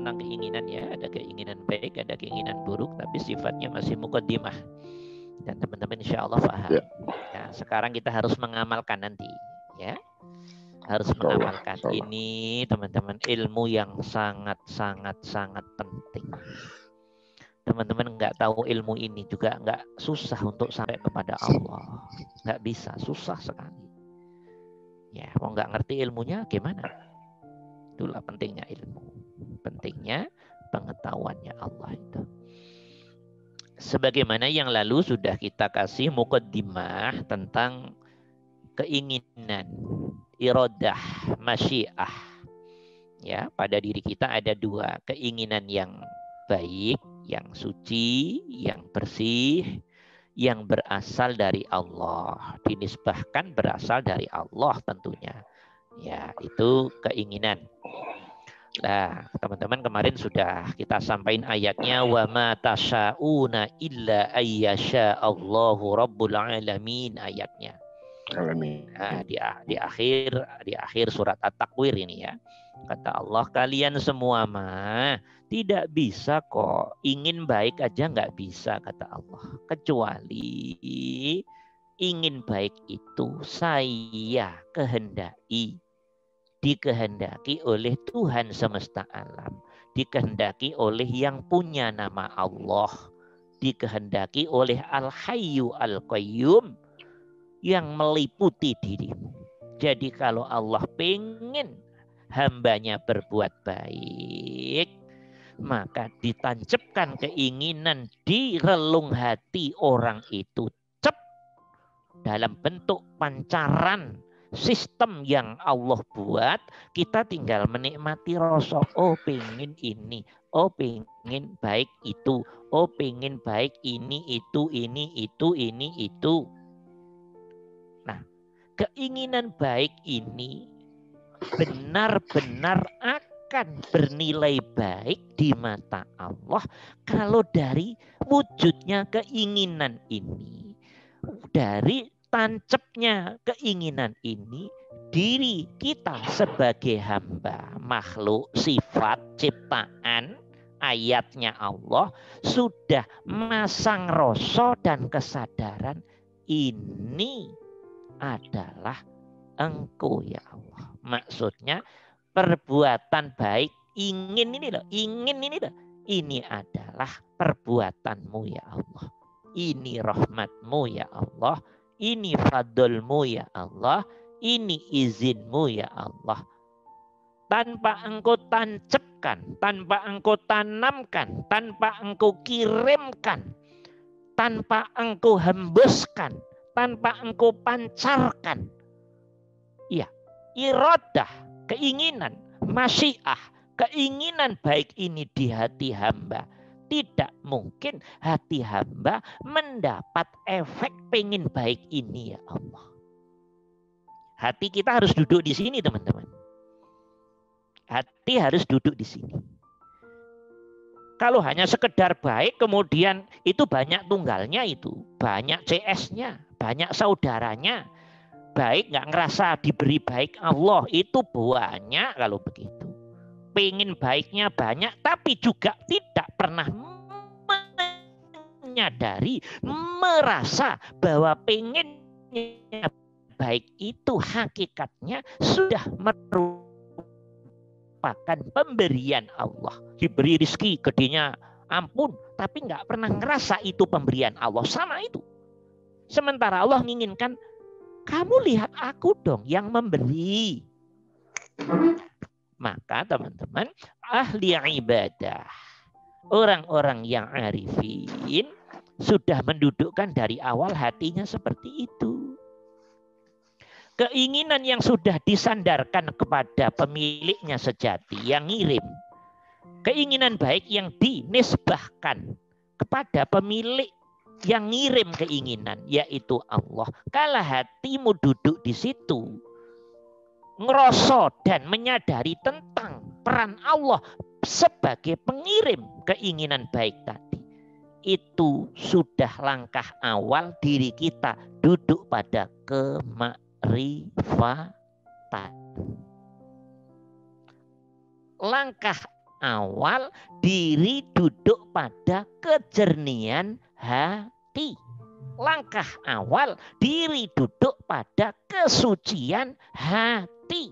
tentang keinginan ya, ada keinginan baik, ada keinginan buruk, tapi sifatnya masih muqaddimah. Dan teman-teman insya Allah paham. Ya, sekarang kita harus mengamalkan nanti, ya. Harus mengamalkan. Ini teman-teman ilmu yang sangat penting. Teman-teman nggak tahu ilmu ini juga nggak, susah untuk sampai kepada Allah. Nggak bisa, susah sekali. Ya, mau nggak ngerti ilmunya gimana? Itulah pentingnya ilmu. Pentingnya pengetahuannya Allah itu. Sebagaimana yang lalu sudah kita kasih muqaddimah tentang keinginan, iradah, masyiah. Ya, pada diri kita ada dua, keinginan yang baik, yang suci, yang bersih, yang berasal dari Allah, dinisbahkan berasal dari Allah tentunya. Ya, itu keinginan. Nah, teman-teman kemarin sudah kita sampaikan ayatnya wa ma tasyauna illa ayyasha Allahu rabbul alamin ayatnya. Nah, di akhir surat At-Takwir ini ya. Kata Allah, kalian semua mah tidak bisa kok, ingin baik aja nggak bisa kata Allah, kecuali ingin baik itu saya kehendaki, dikehendaki oleh Tuhan semesta alam, dikehendaki oleh yang punya nama Allah, dikehendaki oleh Al-Hayyu Al-Qayyum yang meliputi dirimu. Jadi kalau Allah pengen hambanya berbuat baik, maka ditancapkan keinginan di relung hati orang itu, cep, dalam bentuk pancaran sistem yang Allah buat. Kita tinggal menikmati rasa, oh pengen ini, oh pengen baik itu, oh pengen baik ini itu, ini itu, ini itu. Nah, keinginan baik ini benar-benar akan bernilai baik di mata Allah kalau dari wujudnya keinginan ini, dari tancapnya keinginan ini, diri kita sebagai hamba, makhluk, sifat, ciptaan, ayatnya Allah sudah masang rasa dan kesadaran, ini adalah Engkau ya Allah. Maksudnya perbuatan baik, ingin ini loh, ini adalah perbuatanmu ya Allah. Ini rahmatmu ya Allah. Ini fadlmu ya Allah. Ini izinmu ya Allah. Tanpa engkau tancapkan, tanpa engkau tanamkan, tanpa engkau kirimkan, tanpa engkau hembuskan, tanpa engkau pancarkan. Iya, iradah, keinginan, masyiah, keinginan baik ini di hati hamba, tidak mungkin hati hamba mendapat efek pengen baik ini ya Allah. Hati kita harus duduk di sini teman-teman. Hati harus duduk di sini. Kalau hanya sekedar baik kemudian itu banyak tunggalnya, itu banyak CS-nya, banyak saudaranya, baik nggak ngerasa diberi baik Allah, itu banyak kalau begitu. Pengen baiknya banyak tapi juga tidak pernah menyadari, merasa bahwa pengennya baik itu hakikatnya sudah merupakan pemberian Allah. Diberi rezeki gedenya ampun, tapi nggak pernah ngerasa itu pemberian Allah, sama itu. Sementara Allah menginginkan, kamu lihat aku dong yang memberi. Maka teman-teman, ahli ibadah, orang-orang yang arifin sudah mendudukkan dari awal hatinya seperti itu. Keinginan yang sudah disandarkan kepada pemiliknya sejati yang ngirim. Keinginan baik yang dinisbahkan kepada pemilik yang ngirim keinginan, yaitu Allah. Kalau hatimu duduk di situ, ngerosot dan menyadari tentang peran Allah sebagai pengirim keinginan baik tadi, itu sudah langkah awal diri kita duduk pada kemakrifatan. Langkah awal diri duduk pada kejernihan hati. Langkah awal diri duduk pada kesucian hati.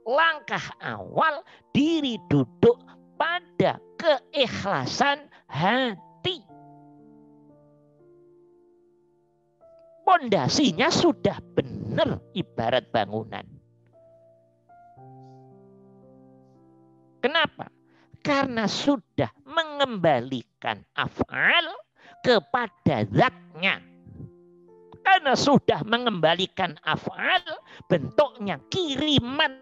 Langkah awal diri duduk pada keikhlasan hati. Pondasinya sudah benar ibarat bangunan. Kenapa? Karena sudah mengembalikan af'al kepada zatnya. Karena sudah mengembalikan af'al bentuknya kiriman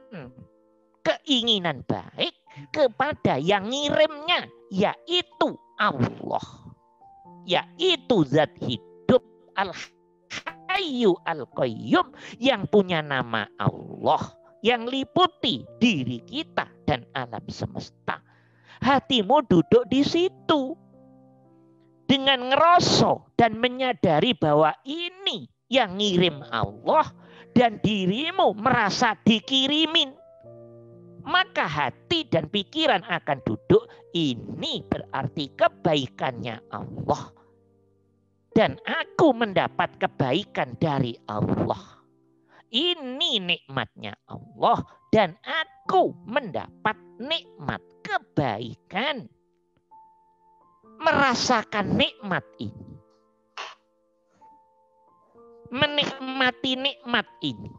keinginan baik kepada yang ngirimnya, yaitu Allah. Yaitu zat hidup Al-Hayyu Al-Qayyum yang punya nama Allah, yang liputi diri kita dan alam semesta. Hatimu duduk di situ dengan ngerosok dan menyadari bahwa ini yang ngirim Allah dan dirimu merasa dikirimin. Maka hati dan pikiran akan duduk, ini berarti kebaikannya Allah. Dan aku mendapat kebaikan dari Allah. Ini nikmatnya Allah dan aku mendapat nikmat kebaikan. Merasakan nikmat ini. Menikmati nikmat ini.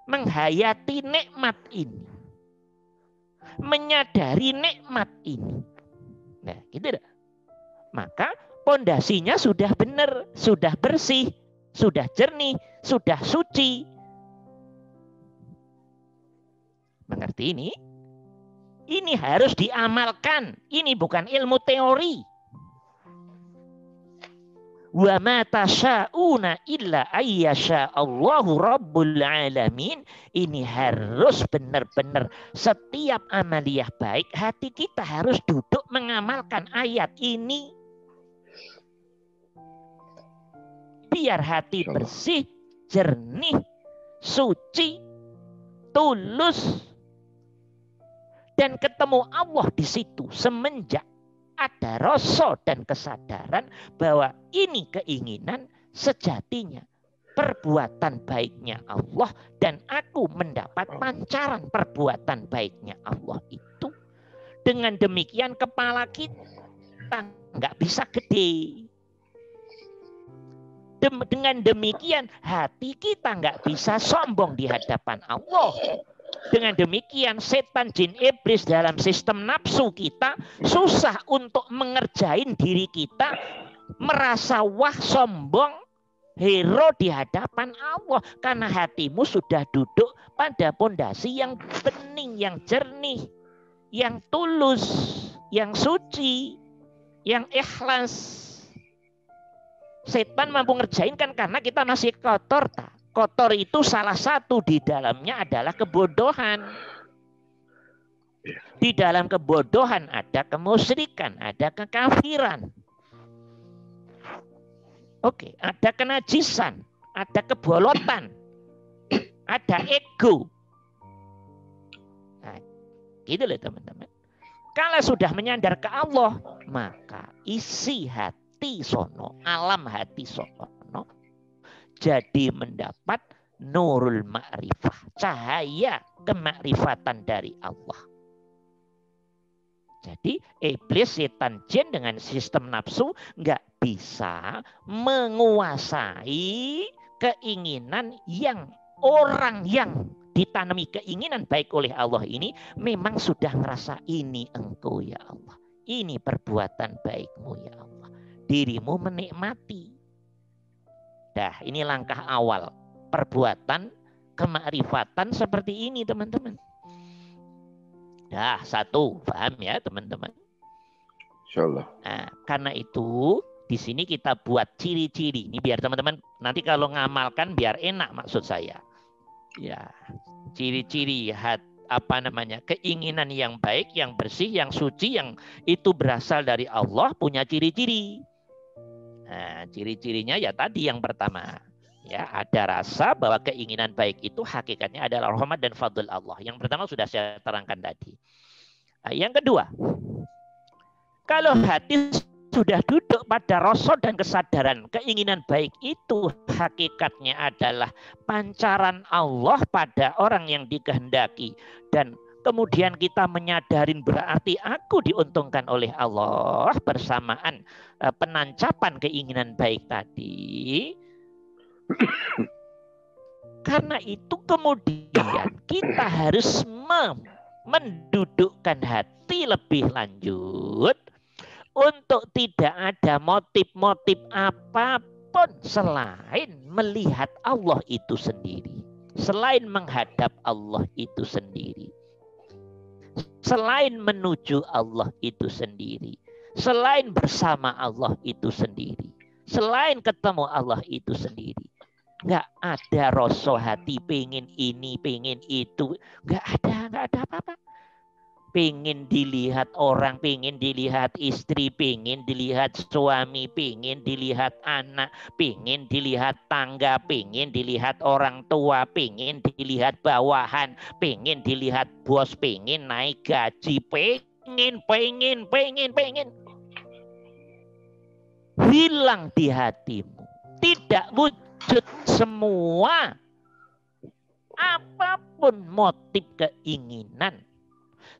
Menghayati nikmat ini. Menyadari nikmat ini. Nah, gitu dah. Maka pondasinya sudah benar, sudah bersih, sudah jernih, sudah suci. Mengerti ini? Ini harus diamalkan. Ini bukan ilmu teori. Wa ma tasyauna illa ayyasha Allahu rabbul alamin. Ini harus benar-benar setiap amaliyah baik hati kita harus duduk mengamalkan ayat ini. Biar hati bersih, jernih, suci, tulus, dan ketemu Allah di situ semenjak ada rasa dan kesadaran bahwa ini keinginan sejatinya perbuatan baiknya Allah dan aku mendapat pancaran perbuatan baiknya Allah itu. Dengan demikian kepala kita nggak bisa gede. Dengan demikian hati kita nggak bisa sombong di hadapan Allah. Dengan demikian setan, jin, iblis dalam sistem nafsu kita susah untuk mengerjain diri kita merasa wah sombong hero di hadapan Allah. Karena hatimu sudah duduk pada pondasi yang bening, yang jernih, yang tulus, yang suci, yang ikhlas. Setan mampu ngerjain kan karena kita masih kotor. Kotor itu salah satu di dalamnya adalah kebodohan. Di dalam kebodohan ada kemusyrikan, ada kekafiran. Oke, ada kenajisan, ada kebolotan, ada ego. Nah, gitu loh teman-teman. Kalau sudah menyandar ke Allah, maka isi hati sono, alam hati sono, jadi mendapat nurul ma'rifah, cahaya kemakrifatan dari Allah. Jadi iblis, setan, jin dengan sistem nafsu nggak bisa menguasai keinginan yang orang yang ditanami keinginan baik oleh Allah ini memang sudah ngerasa ini engkau ya Allah. Ini perbuatan baikmu ya Allah. Dirimu menikmati. Dah, ini langkah awal perbuatan kemakrifatan seperti ini teman-teman. Dah, satu, paham ya teman-teman? Insyaallah. Nah, karena itu di sini kita buat ciri-ciri. Ini biar teman-teman nanti kalau ngamalkan biar enak maksud saya. Ya, ciri-ciri keinginan yang baik, yang bersih, yang suci, yang itu berasal dari Allah punya ciri-ciri. Nah, ciri-cirinya ya tadi yang pertama, ya ada rasa bahwa keinginan baik itu hakikatnya adalah rahmat dan fadl Allah. Yang pertama sudah saya terangkan tadi. Nah, yang kedua, kalau hati sudah duduk pada rasa dan kesadaran, keinginan baik itu hakikatnya adalah pancaran Allah pada orang yang dikehendaki. Dan kemudian kita menyadarin berarti aku diuntungkan oleh Allah bersamaan penancapan keinginan baik tadi. Karena itu kemudian kita harus mendudukkan hati lebih lanjut untuk tidak ada motif-motif apapun selain melihat Allah itu sendiri. Selain menghadap Allah itu sendiri. Selain menuju Allah itu sendiri. Selain bersama Allah itu sendiri. Selain ketemu Allah itu sendiri. Nggak ada rasa hati pengen ini, pengen itu. Nggak ada apa-apa. Pengen dilihat orang, pengen dilihat istri, pengen dilihat suami, pengen dilihat anak, pengen dilihat tangga, pengen dilihat orang tua, pengen dilihat bawahan, pengen dilihat bos, pengen naik gaji, pengen. Hilang di hatimu. Tidak wujud semua. Apapun motif keinginan.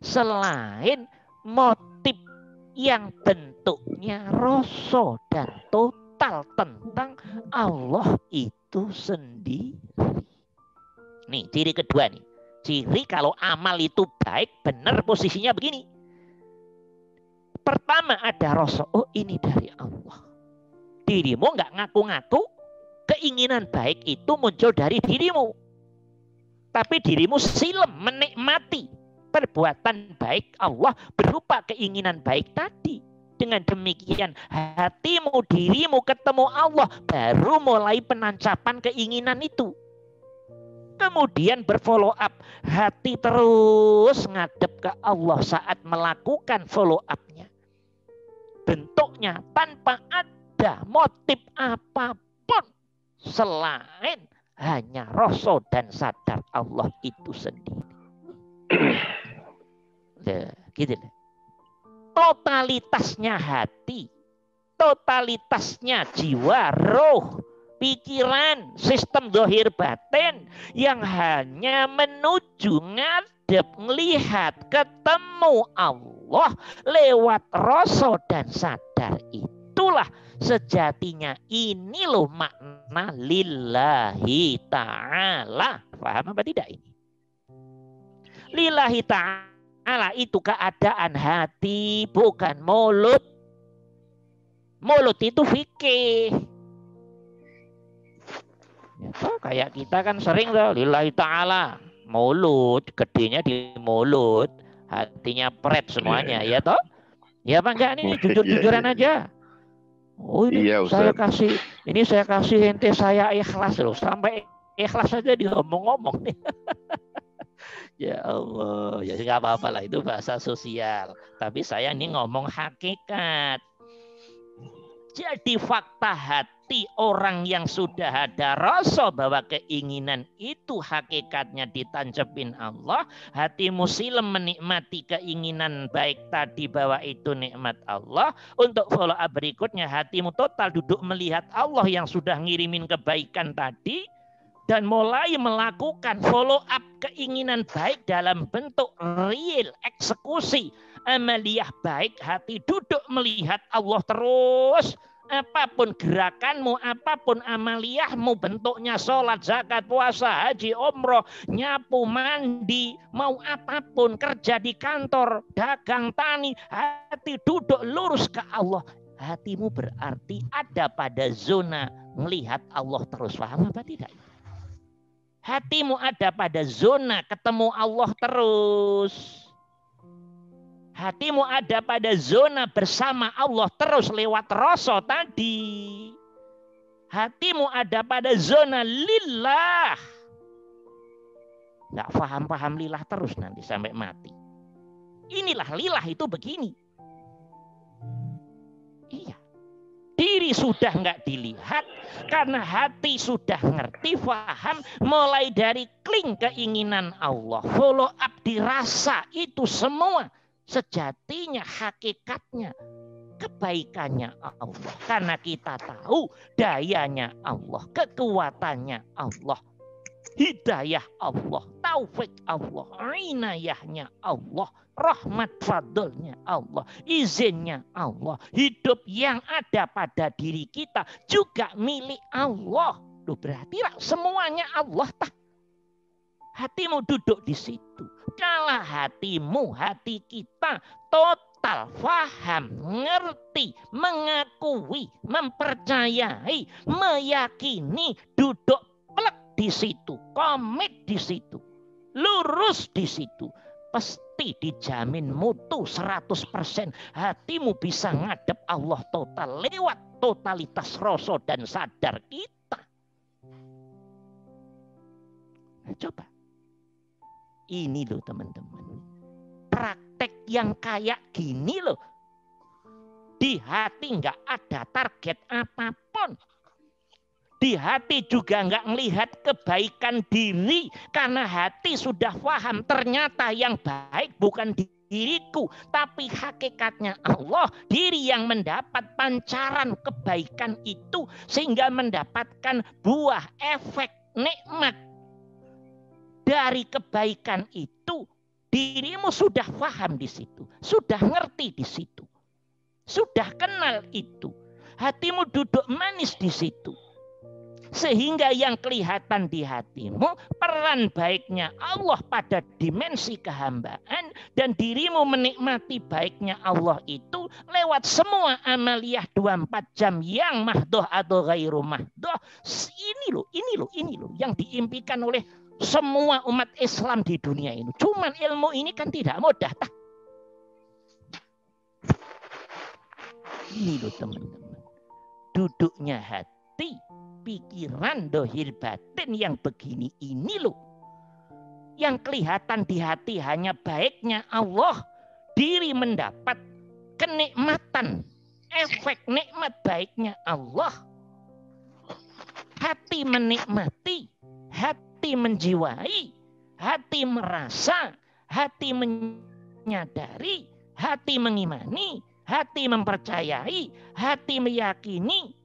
Selain motif yang bentuknya rasa dan total tentang Allah itu sendiri. Nih ciri kedua nih. Ciri kalau amal itu baik, benar posisinya begini. Pertama ada rasa, oh ini dari Allah. Dirimu nggak ngaku-ngaku, keinginan baik itu muncul dari dirimu. Tapi dirimu silem menikmati perbuatan baik Allah berupa keinginan baik tadi. Dengan demikian hatimu, dirimu ketemu Allah, baru mulai penancapan keinginan itu. Kemudian berfollow up, hati terus ngadep ke Allah saat melakukan follow up-nya. Bentuknya tanpa ada motif apapun selain hanya rasa dan sadar Allah itu sendiri. Gitu. Totalitasnya hati, totalitasnya jiwa, roh, pikiran, sistem zahir batin yang hanya menuju ngadep, melihat, ketemu Allah lewat rasa dan sadar. Itulah sejatinya, ini loh makna lillahi ta'ala. Paham apa tidak ini? Lillahi ta'ala itu keadaan hati, bukan mulut. Mulut itu fikih. Ya, kayak kita kan sering tuh lillahi ta'ala. Mulut, gedenya di mulut. Hatinya pret semuanya, ya toh? Ya apa enggak, ini jujur-jujuran aja. Oh ini iya, saya kasih ente, saya ikhlas loh. Sampai ikhlas saja diomong-omong nih. Ya Allah, ya nggak apa-apa lah, itu bahasa sosial. Tapi saya ini ngomong hakikat. Jadi fakta hati orang yang sudah ada rasa bahwa keinginan itu hakikatnya ditancepin Allah, hatimu silem menikmati keinginan baik tadi bahwa itu nikmat Allah. Untuk follow up berikutnya, hatimu total duduk melihat Allah yang sudah ngirimin kebaikan tadi. Dan mulai melakukan follow up keinginan baik dalam bentuk real eksekusi amaliyah baik. Hati duduk melihat Allah terus. Apapun gerakanmu, apapun amaliyahmu, bentuknya sholat, zakat, puasa, haji, umroh, nyapu, mandi, mau apapun, kerja di kantor, dagang, tani, hati duduk lurus ke Allah. Hatimu berarti ada pada zona melihat Allah terus. Paham apa tidak? Hatimu ada pada zona ketemu Allah terus. Hatimu ada pada zona bersama Allah terus lewat rasa tadi. Hatimu ada pada zona lillah. Nggak paham lillah terus nanti sampai mati. Inilah lillah itu begini. Iya. Diri sudah nggak dilihat karena hati sudah ngerti, paham, mulai dari kling keinginan Allah, follow up dirasa, itu semua Sejatinya, hakikatnya, kebaikannya Allah. Karena kita tahu dayanya Allah, kekuatannya Allah, hidayah Allah, taufik Allah, inayahnya Allah, rahmat fadlnya Allah, izinnya Allah. Hidup yang ada pada diri kita juga milik Allah. Loh, berarti semuanya Allah tak? Hatimu duduk di situ. Kalau hatimu, hati kita total faham, ngerti, mengakui, mempercayai, meyakini, duduk plek di situ, komit di situ, lurus di situ, pasti dijamin mutu 100%. Hatimu bisa ngadep Allah total lewat totalitas rasa dan sadar kita. Nah, coba. Ini loh teman-teman. Praktek yang kayak gini loh. Di hati nggak ada target apapun. Di hati juga nggak melihat kebaikan diri. Karena hati sudah paham ternyata yang baik bukan diriku. Tapi hakikatnya Allah. Diri yang mendapat pancaran kebaikan itu. Sehingga mendapatkan buah efek nikmat. Dari kebaikan itu, dirimu sudah paham di situ, sudah ngerti di situ, sudah kenal itu, hatimu duduk manis di situ, sehingga yang kelihatan di hatimu peran baiknya Allah pada dimensi kehambaan dan dirimu menikmati baiknya Allah itu lewat semua amaliyah 24 jam yang mahdoh atau ghairu mahdoh. Ini loh yang diimpikan oleh semua umat Islam di dunia ini. Cuman ilmu ini kan tidak mudah. Ini loh teman-teman. Duduknya hati, pikiran, dohir batin yang begini ini loh. Yang kelihatan di hati hanya baiknya Allah. Diri mendapat kenikmatan, efek nikmat baiknya Allah. Hati menikmati, hati menjiwai, hati merasa, hati menyadari, hati mengimani, hati mempercayai, hati meyakini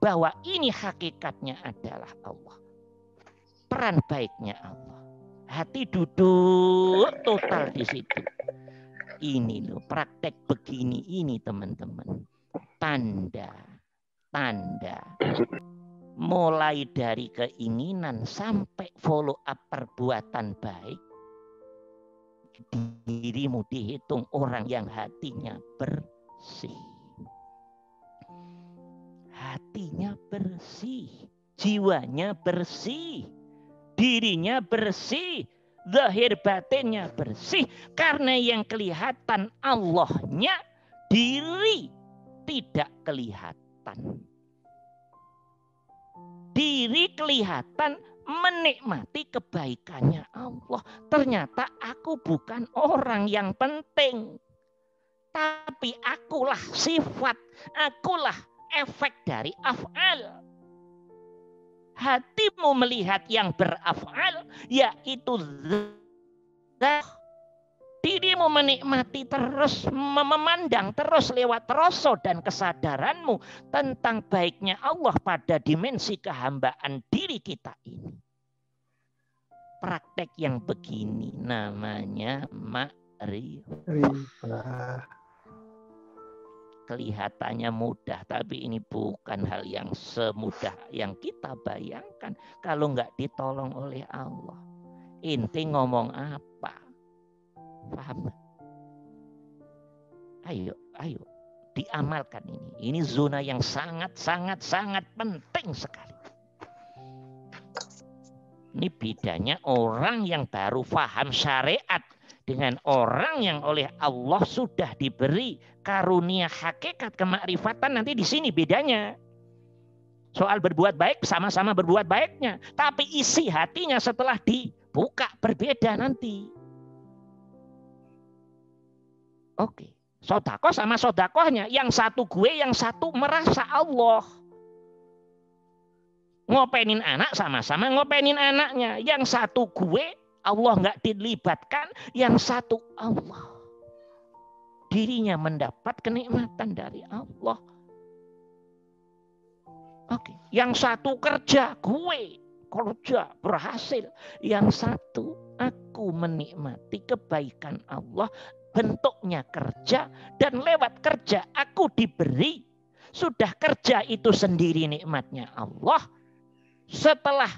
bahwa ini hakikatnya adalah Allah. Peran baiknya Allah. Hati duduk total di situ. Ini loh praktek begini ini teman-teman. Tanda. Mulai dari keinginan sampai follow up perbuatan baik, dirimu dihitung orang yang hatinya bersih. Hatinya bersih, jiwanya bersih, dirinya bersih, zahir batinnya bersih. Karena yang kelihatan Allahnya, diri tidak kelihatan. Diri kelihatan menikmati kebaikannya Allah. Ternyata aku bukan orang yang penting. Tapi akulah sifat, akulah efek dari af'al. Hatimu melihat yang beraf'al, yaitu zat. Dirimu menikmati terus, memandang terus lewat rasa dan kesadaranmu tentang baiknya Allah pada dimensi kehambaan diri kita ini. Praktek yang begini namanya ma'rifah. Kelihatannya mudah, tapi ini bukan hal yang semudah yang kita bayangkan kalau nggak ditolong oleh Allah. Inti ngomong apa? Paham? Ayo diamalkan ini. Ini zona yang sangat penting sekali. Ini bedanya orang yang baru paham syariat dengan orang yang oleh Allah sudah diberi karunia hakikat kemakrifatan. Nanti di sini bedanya. Soal berbuat baik sama-sama berbuat baiknya, tapi isi hatinya setelah dibuka berbeda nanti. Oke, sodakoh sama sodakohnya. Yang satu gue, yang satu merasa Allah. Ngopenin anak sama-sama ngopenin anaknya. Yang satu gue, Allah nggak dilibatkan. Yang satu Allah. dirinya mendapat kenikmatan dari Allah. Oke, yang satu kerja, gue kerja berhasil. Yang satu aku menikmati kebaikan Allah, bentuknya kerja, dan lewat kerja aku diberi. Sudah kerja itu sendiri nikmatnya Allah. Setelah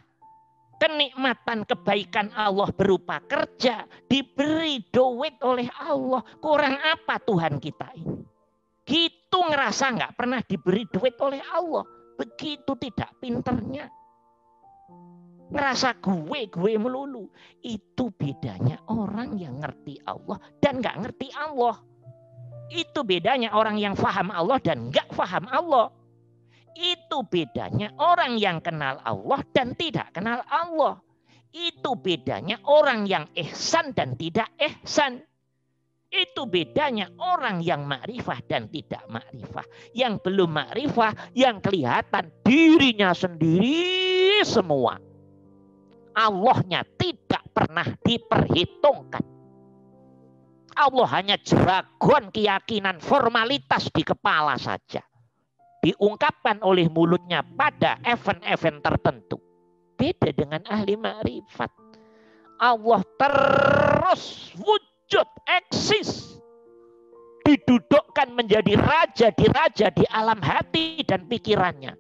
kenikmatan kebaikan Allah berupa kerja, diberi duit oleh Allah. Kurang apa Tuhan kita ini? Gitu ngerasa nggak pernah diberi duit oleh Allah. Begitu tidak pinternya. Ngerasa gue melulu. Itu bedanya orang yang ngerti Allah dan nggak ngerti Allah. Itu bedanya orang yang faham Allah dan nggak faham Allah. Itu bedanya orang yang kenal Allah dan tidak kenal Allah. Itu bedanya orang yang ihsan dan tidak ihsan. Itu bedanya orang yang makrifah dan tidak makrifah. Yang belum makrifah, yang kelihatan dirinya sendiri semua. Allahnya tidak pernah diperhitungkan. Allah hanya jargon keyakinan formalitas di kepala saja. Diungkapkan oleh mulutnya pada event-event tertentu. Beda dengan ahli makrifat. Allah terus wujud, eksis. Didudukkan menjadi raja di alam hati dan pikirannya.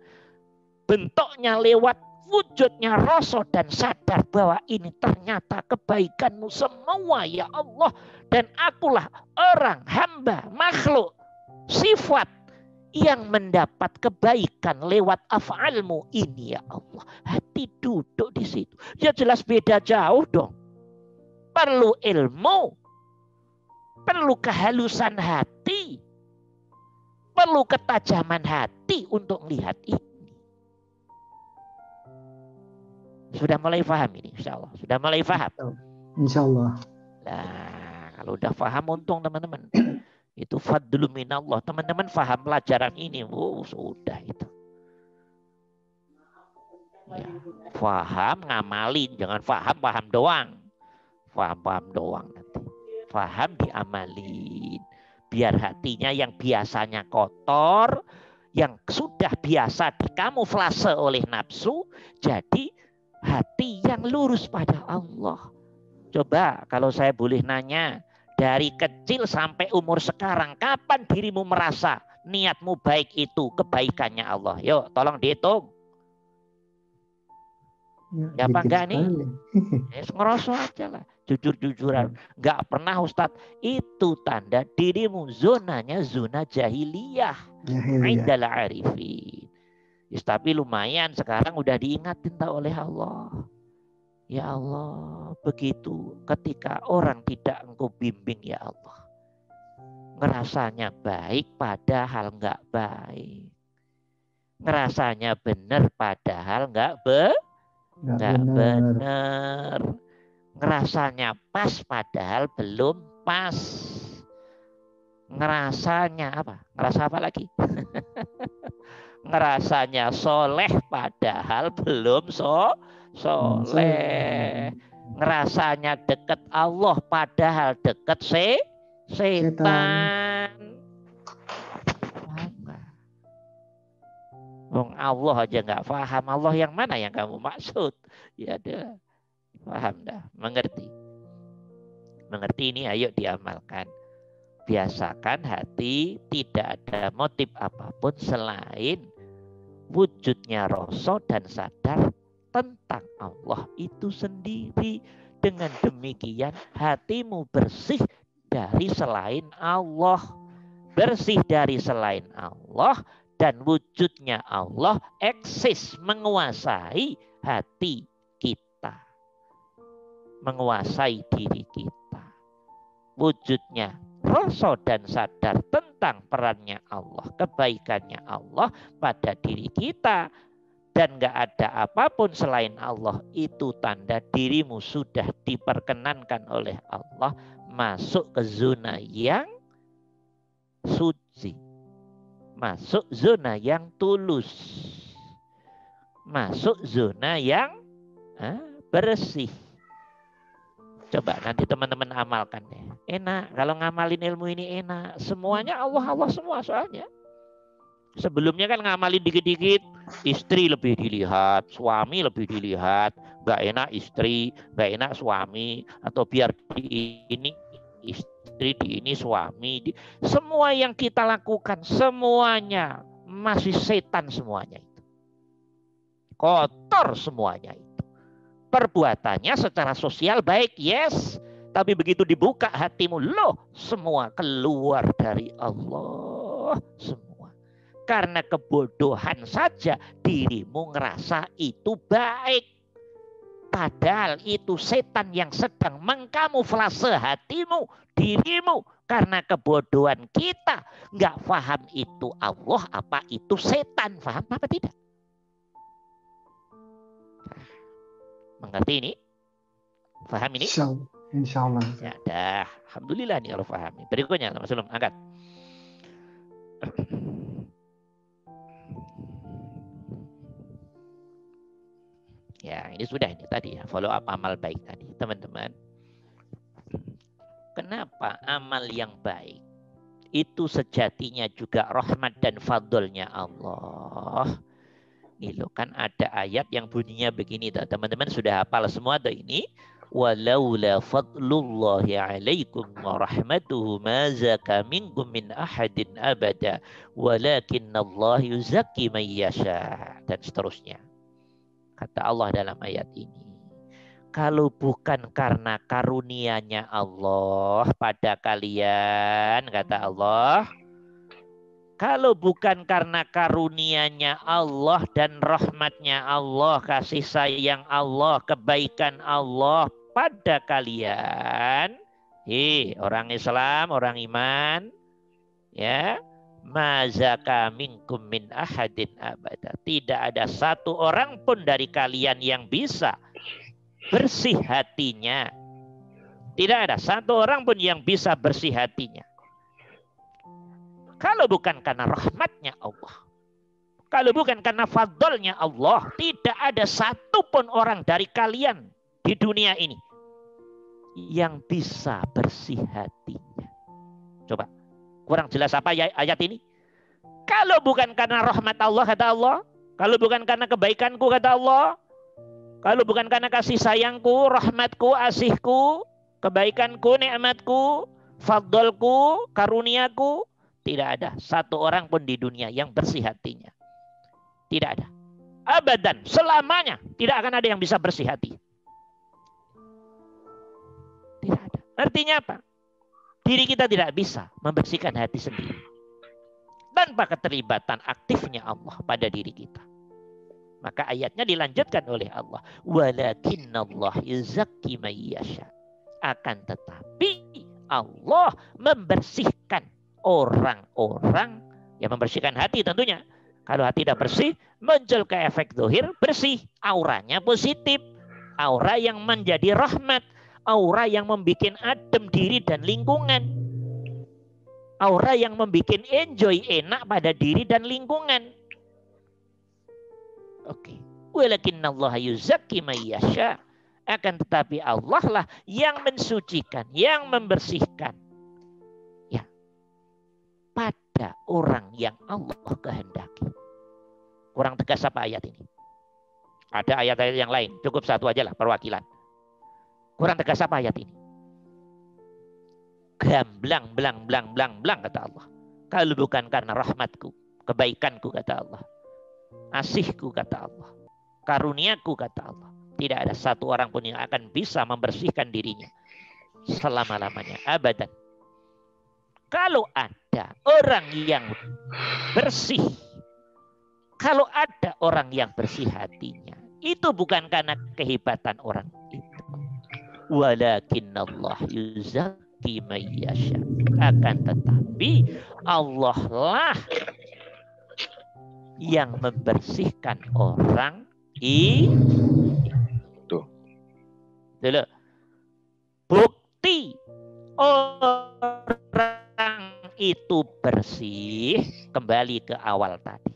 Bentuknya lewat wujudnya rasa dan sadar bahwa ini ternyata kebaikanmu semua ya Allah. Dan akulah orang, hamba, makhluk, sifat yang mendapat kebaikan lewat af'almu ini ya Allah. Hati duduk di situ. Ya jelas beda jauh dong. Perlu ilmu. Perlu kehalusan hati. Perlu ketajaman hati untuk melihat ini. Sudah mulai paham ini insya Allah. Sudah mulai paham. Insya Allah. Nah, kalau udah paham untung teman-teman. Itu fadlu minallah. Teman-teman paham pelajaran ini. Oh, sudah itu. Ya, paham ngamalin. Jangan paham doang. Paham doang nanti. Paham diamalin. Biar hatinya yang biasanya kotor, yang sudah biasa dikamuflase oleh nafsu, jadi hati yang lurus pada Allah. Coba kalau saya boleh nanya, dari kecil sampai umur sekarang, kapan dirimu merasa niatmu baik itu kebaikannya Allah? Yuk, tolong dihitung. Ya apa enggak nih? Ngerasa aja lah. Jujur-jujuran. Enggak pernah Ustadz. Itu tanda dirimu zonanya zona jahiliyah. Indal arifin. Yes, tapi lumayan sekarang udah diingatin oleh Allah. Ya Allah, begitu ketika orang tidak engkau bimbing ya Allah. Ngerasanya baik padahal enggak baik. Ngerasanya benar padahal enggak benar. Ngerasanya pas padahal belum pas. Ngerasanya apa? Ngerasa apa lagi? Ngerasanya soleh padahal belum soleh. Ngerasanya deket Allah padahal deket setan. Wong Allah aja nggak paham. Allah yang mana yang kamu maksud? Ya dah, paham dah, mengerti. Mengerti ini ayo diamalkan. Biasakan hati tidak ada motif apapun selain wujudnya rasa dan sadar tentang Allah itu sendiri. Dengan demikian hatimu bersih dari selain Allah. Bersih dari selain Allah dan wujudnya Allah eksis menguasai hati kita. Menguasai diri kita. Wujudnya rasa dan sadar tentang perannya Allah, kebaikannya Allah pada diri kita. Dan gak ada apapun selain Allah. Itu tanda dirimu sudah diperkenankan oleh Allah masuk ke zona yang suci. Masuk zona yang tulus. Masuk zona yang bersih. Coba nanti teman-teman amalkan deh. Enak, kalau ngamalin ilmu ini enak. Semuanya Allah semua soalnya. Sebelumnya kan ngamalin dikit-dikit, istri lebih dilihat, suami lebih dilihat. Gak enak istri, gak enak suami. Atau biar di ini istri, di ini suami. Semua yang kita lakukan, semuanya masih setan semuanya itu. Kotor semuanya itu. Perbuatannya secara sosial baik, yes. Tapi begitu dibuka hatimu, loh, semua keluar dari Allah. Semua. Karena kebodohan saja dirimu ngerasa itu baik. Padahal itu setan yang sedang mengkamuflase hatimu, dirimu. Karena kebodohan kita nggak paham itu Allah apa itu setan. Paham apa tidak? Mengerti ini? Paham ini? Insya Allah. Ya dah. Alhamdulillah nih kalau paham. Berikutnya Mas Sulum, angkat. Ya, ini sudah ini tadi ya, follow up amal baik tadi, teman-teman. Kenapa amal yang baik itu sejatinya juga rahmat dan fadlnya Allah. Ini loh, kan ada ayat yang bunyinya begini, teman-teman sudah hafal semua tuh ini. Walaula fadlullahi alaikum wa rahmatuhu ma zaka minkum min ahadin abada walakinnallahi yuzakki man yasha, dan seterusnya. Kata Allah dalam ayat ini, kalau bukan karena karunia-Nya Allah pada kalian, kata Allah, kalau bukan karena karunia-Nya Allah dan rahmat-Nya Allah, kasih sayang Allah, kebaikan Allah pada kalian, orang Islam, orang iman, ya, mazaka minkum min ahadin abada. Tidak ada satu orang pun dari kalian yang bisa bersih hatinya. Tidak ada satu orang pun yang bisa bersih hatinya. Kalau bukan karena rahmatnya Allah, kalau bukan karena fadlnya Allah, tidak ada satu pun orang dari kalian di dunia ini yang bisa bersih hatinya. Coba. Kurang jelas apa ayat ini? Kalau bukan karena rahmat Allah, kata Allah. Kalau bukan karena kebaikanku, kata Allah. Kalau bukan karena kasih sayangku, rahmatku, asihku, kebaikanku, nikmatku, fadlku, karuniaku. Tidak ada satu orang pun di dunia yang bersih hatinya. Tidak ada. Abadan, selamanya tidak akan ada yang bisa bersih hati. Tidak ada. Artinya apa? Diri kita tidak bisa membersihkan hati sendiri tanpa keterlibatan aktifnya Allah pada diri kita. Maka ayatnya dilanjutkan oleh Allah. Walakinnallah yuzakki man yasha. Akan tetapi Allah membersihkan orang-orang yang membersihkan hati tentunya. Kalau hati tidak bersih, muncul ke efek zahir bersih. Auranya positif. Aura yang menjadi rahmat. Aura yang membuat adem diri dan lingkungan. Aura yang membuat enjoy, enak pada diri dan lingkungan. Oke. Walakinnallaha yuzakki man yasha. Akan tetapi Allah lah yang mensucikan, yang membersihkan. Ya. Pada orang yang Allah kehendaki. Kurang tegas apa ayat ini? Ada ayat-ayat yang lain. Cukup satu aja lah perwakilan. Kurang tegas apa ayat ini? Gamblang, blang, kata Allah. Kalau bukan karena rahmatku, kebaikanku, kata Allah. Asihku, kata Allah. Karuniaku, kata Allah. Tidak ada satu orang pun yang akan bisa membersihkan dirinya. Selama-lamanya, abadan. Kalau ada orang yang bersih, kalau ada orang yang bersih hatinya, itu bukan karena kehebatan orang itu. Walakinnallah yuzakki man yasha. Akan tetapi Allah lah yang membersihkan orang itu. Dulu. Bukti orang itu bersih kembali ke awal tadi.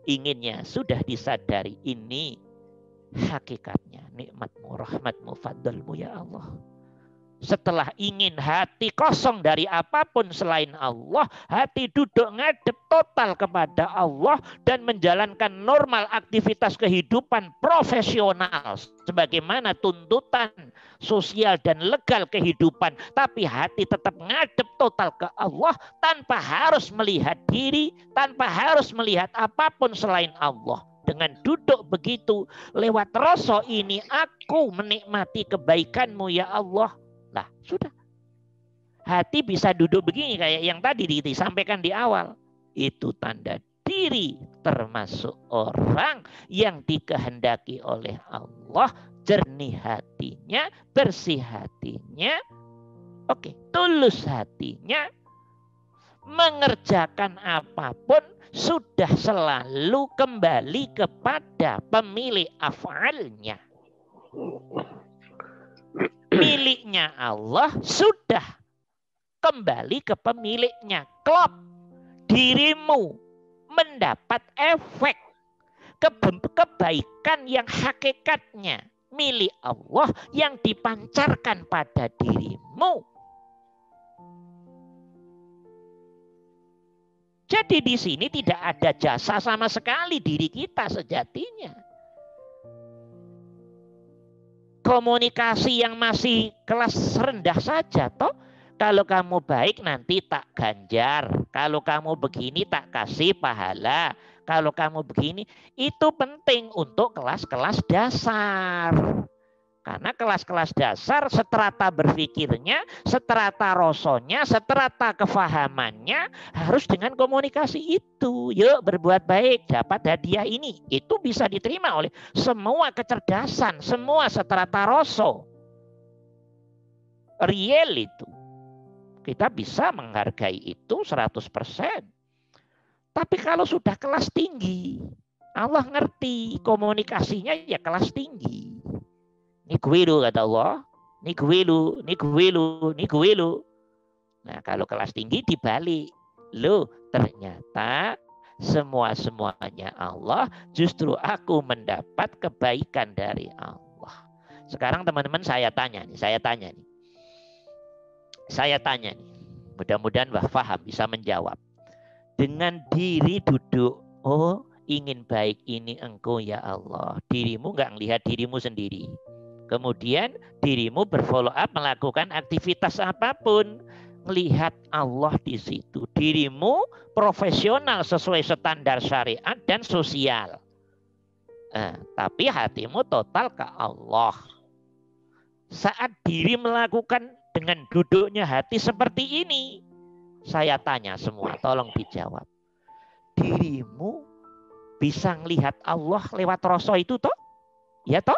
Inginnya sudah disadari ini hakikatnya nikmatmu, rahmatmu, fadlmu ya Allah. Setelah ingin hati kosong dari apapun selain Allah, hati duduk ngadep total kepada Allah dan menjalankan normal aktivitas kehidupan profesional sebagaimana tuntutan sosial dan legal kehidupan, tapi hati tetap ngadep total ke Allah tanpa harus melihat diri, tanpa harus melihat apapun selain Allah. Dengan duduk begitu, lewat rasa ini aku menikmati kebaikanmu ya Allah. Nah, sudah. Hati bisa duduk begini kayak yang tadi disampaikan di awal. Itu tanda diri termasuk orang yang dikehendaki oleh Allah. Jernih hatinya, bersih hatinya, oke, tulus hatinya, mengerjakan apapun sudah selalu kembali kepada pemilik af'alnya. Miliknya Allah sudah kembali ke pemiliknya. Klop, dirimu mendapat efek kebaikan yang hakikatnya milik Allah yang dipancarkan pada dirimu. Jadi di sini tidak ada jasa sama sekali diri kita sejatinya. Komunikasi yang masih kelas rendah saja toh. Kalau kamu baik nanti tak ganjar. Kalau kamu begini tak kasih pahala. Kalau kamu begini, itu penting untuk kelas-kelas dasar. Karena kelas-kelas dasar seterata berpikirnya, seterata rosonya, seterata kefahamannya harus dengan komunikasi itu. Yuk berbuat baik, dapat hadiah ini. Itu bisa diterima oleh semua kecerdasan, semua seterata roso. Real itu. Kita bisa menghargai itu 100%. Tapi kalau sudah kelas tinggi, Allah ngerti komunikasinya ya kelas tinggi. Ini gue lu kata Allah. Ini gue lu, ini gue lu, ini gue lu. Nah kalau kelas tinggi dibalik. Loh ternyata semua-semuanya Allah. Justru aku mendapat kebaikan dari Allah. Sekarang teman-teman saya tanya nih. Saya tanya nih. Mudah-mudahan Mbah Faham bisa menjawab. Dengan diri duduk. Oh ingin baik ini engkau ya Allah. Dirimu nggak ngelihat dirimu sendiri. Kemudian dirimu berfollow up melakukan aktivitas apapun. Melihat Allah di situ. Dirimu profesional sesuai standar syariat dan sosial. Tapi hatimu total ke Allah. Saat diri melakukan dengan duduknya hati seperti ini. Saya tanya semua, tolong dijawab. Dirimu bisa melihat Allah lewat rasa itu toh? Ya toh?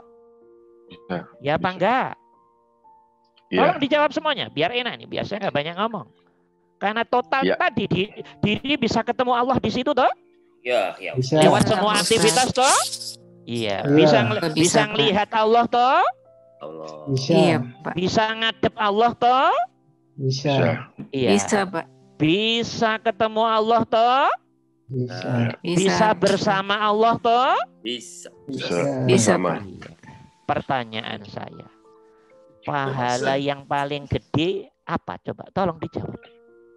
Ya apa enggak? Tolong dijawab semuanya, biar enak nih, biar saya nggak banyak ngomong. Karena total tadi diri bisa ketemu Allah di situ toh? Ya. Bisa. Lewat semua aktivitas toh? Iya, bisa melihat Allah toh? Allah. Bisa. Iya, Pak. Bisa ngadep Allah toh? Bisa. Iya. Bisa, Pak. Bisa ketemu Allah toh? Bisa. Bisa bersama Allah toh? Bisa. Bisa, Pak. Pertanyaan saya, pahala yang paling gede apa? Coba tolong dijawab.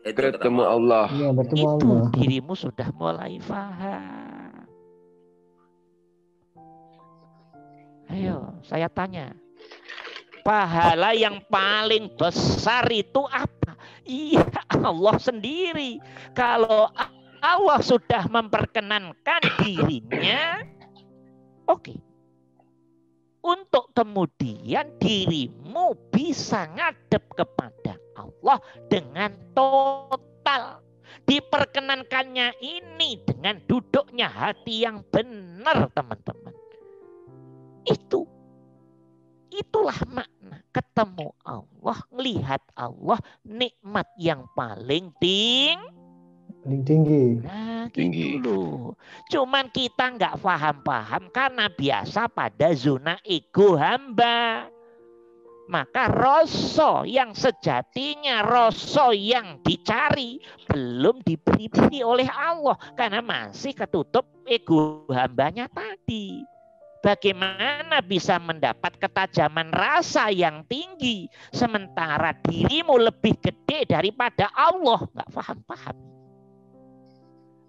Ketemu Allah. Iya, bertemu Itu Allah. dirimu sudah mulai paham. Ayo, saya tanya. Pahala yang paling besar itu apa? Iya, Allah sendiri. Kalau Allah sudah memperkenankan dirinya, oke. Untuk kemudian dirimu bisa ngadep kepada Allah dengan total. Diperkenankannya ini dengan duduknya hati yang benar, teman-teman. Itulah makna ketemu Allah, melihat Allah, nikmat yang paling tinggi. Nah, Tinggi. gitu loh. Cuman kita nggak paham-paham karena biasa pada zona ego hamba. Maka rasa yang sejatinya, rasa yang dicari belum diberi oleh Allah karena masih ketutup ego hambanya tadi. Bagaimana bisa mendapat ketajaman rasa yang tinggi sementara dirimu lebih gede daripada Allah? Nggak paham-paham.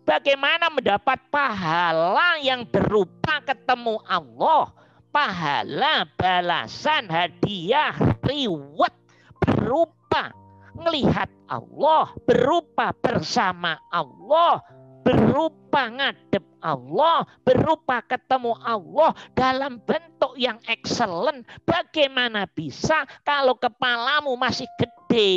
Bagaimana mendapat pahala yang berupa ketemu Allah, pahala, balasan, hadiah, reward berupa melihat Allah, berupa bersama Allah, berupa ngadep Allah, berupa ketemu Allah dalam bentuk yang excellent. Bagaimana bisa kalau kepalamu masih gede?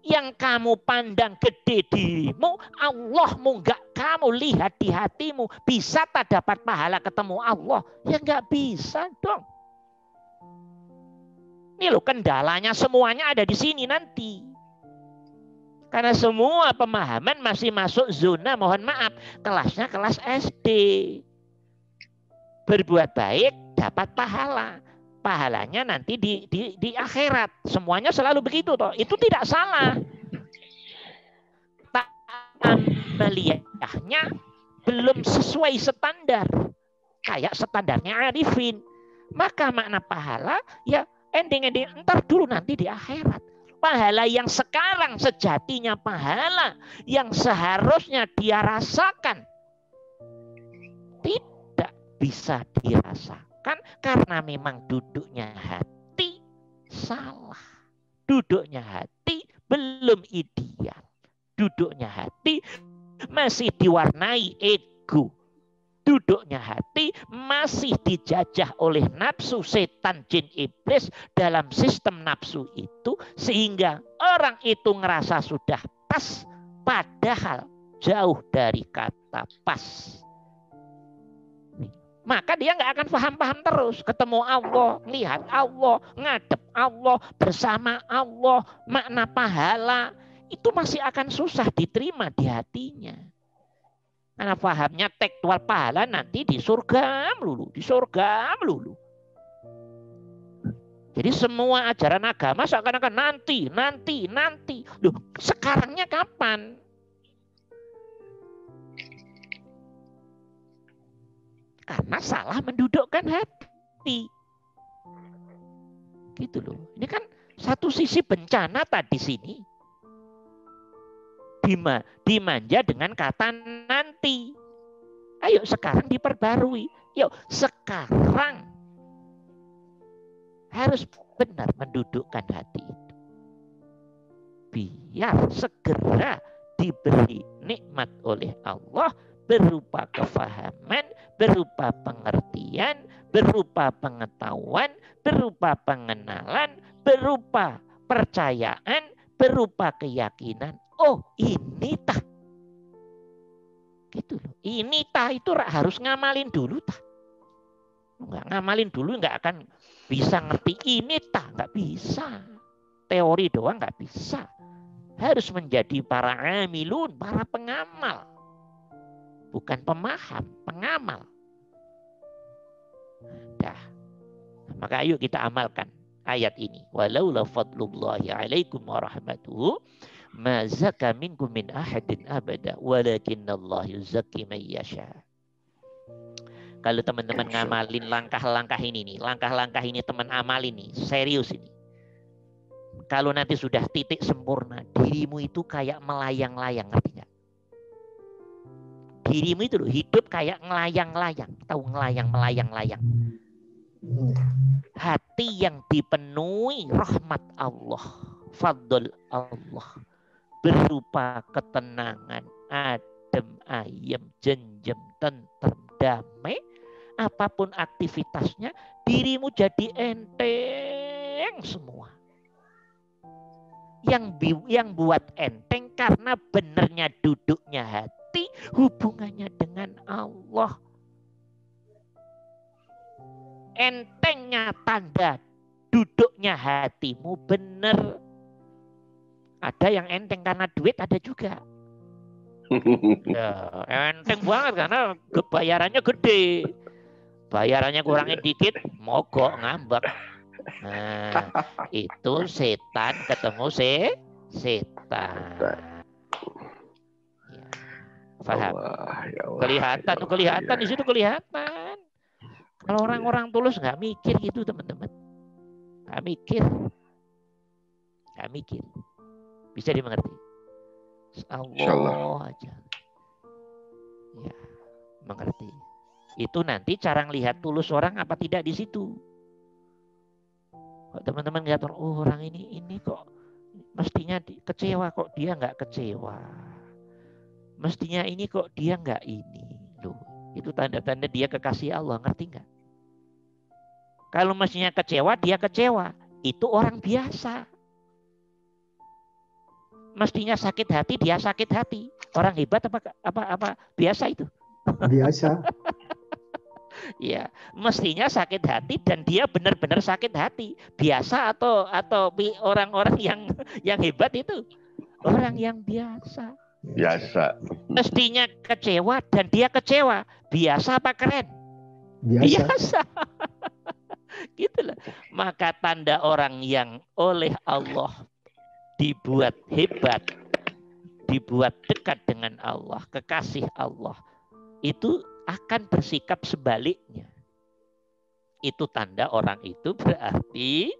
Yang kamu pandang gede dirimu, Allahmu nggak kamu lihat di hatimu. Bisa tak dapat pahala ketemu Allah? Ya nggak bisa dong. Ini loh kendalanya, semuanya ada di sini nanti. Karena semua pemahaman masih masuk zona, mohon maaf, kelasnya kelas SD. Berbuat baik dapat pahala. Pahalanya nanti di akhirat. Semuanya selalu begitu toh. Itu tidak salah. Tak amaliyahnya belum sesuai standar. Kayak standarnya Arifin. Maka makna pahala ya ending-ending entar dulu nanti di akhirat. Pahala yang sekarang sejatinya pahala yang seharusnya dia rasakan tidak bisa dirasakan karena memang duduknya hati salah. Duduknya hati belum ideal. Duduknya hati masih diwarnai ego. Duduknya hati masih dijajah oleh nafsu, setan, jin, iblis dalam sistem nafsu itu, sehingga orang itu ngerasa sudah pas padahal jauh dari kata pas. Maka dia nggak akan paham-paham terus. Ketemu Allah, lihat Allah, ngadep Allah, bersama Allah, makna pahala itu masih akan susah diterima di hatinya. Karena pahamnya tekstual pahala nanti di surga melulu, di surga melulu. Jadi semua ajaran agama seakan-akan nanti. Loh, sekarangnya kapan? Karena salah mendudukkan hati. Gitu loh. Ini kan satu sisi bencana tadi sini. Dimanja dengan kata nanti. Ayo sekarang diperbarui. Yuk sekarang harus benar mendudukkan hati itu. Biar segera diberi nikmat oleh Allah berupa kefahaman, berupa pengertian, berupa pengetahuan, berupa pengenalan, berupa percayaan, berupa keyakinan. Oh ini tah. Gitu loh. Ini tah itu harus ngamalin dulu tah. Nggak ngamalin dulu nggak akan bisa ngerti ini tah. Nggak bisa. Teori doang nggak bisa. Harus menjadi para amilun, para pengamal. Bukan pemaham, pengamal. Dah. Maka ayo kita amalkan ayat ini. Walaula fadlullahi alaikum warahmatuhu ma zaka minkum min ahadin abada walakinallahu yuzakki man yasha. Kalau teman-teman ngamalin langkah-langkah ini nih, langkah-langkah ini teman amalin nih, serius ini. Kalau nanti sudah titik sempurna, dirimu itu kayak melayang-layang, ngerti nggak? Dirimu itu loh, hidup kayak ngelayang-layang, tahu ngelayang, melayang-layang. Hati yang dipenuhi rahmat Allah, fadl Allah, berupa ketenangan, adem, ayem, jenjem, tentrem, damai. Apapun aktivitasnya, dirimu jadi enteng semua. Yang buat enteng karena benernya duduknya hati, hubungannya dengan Allah. Entengnya tanda duduknya hatimu bener. Ada yang enteng karena duit, ada juga. Ya, enteng banget karena bayarannya gede. Bayarannya kurangin dikit, mogok, ngambek. Nah, itu setan ketemu setan. Ya. Faham? Ya Allah, Kelihatan, ya Allah, kelihatan ya. di situ kelihatan. Kalau orang-orang tulus nggak mikir gitu teman-teman, nggak mikir, bisa dimengerti. Allah aja, ya mengerti. Itu nanti cara ngelihat tulus orang apa tidak di situ. Kok teman-teman lihat orang ini kok mestinya kecewa, kok dia nggak kecewa. Mestinya ini kok dia nggak ini. Loh, itu tanda-tanda dia kekasih Allah, ngerti nggak? Kalau mestinya kecewa, dia kecewa. Itu orang biasa. Mestinya sakit hati, dia sakit hati. Orang hebat apa biasa itu? Biasa. Ya, mestinya sakit hati dan dia benar-benar sakit hati. Biasa atau orang-orang yang hebat itu orang yang biasa. Biasa. Mestinya kecewa dan dia kecewa. Biasa apa keren? Biasa. Gitu loh. Maka tanda orang yang oleh Allah dibuat hebat, dibuat dekat dengan Allah, kekasih Allah, itu akan bersikap sebaliknya. Itu tanda orang itu berarti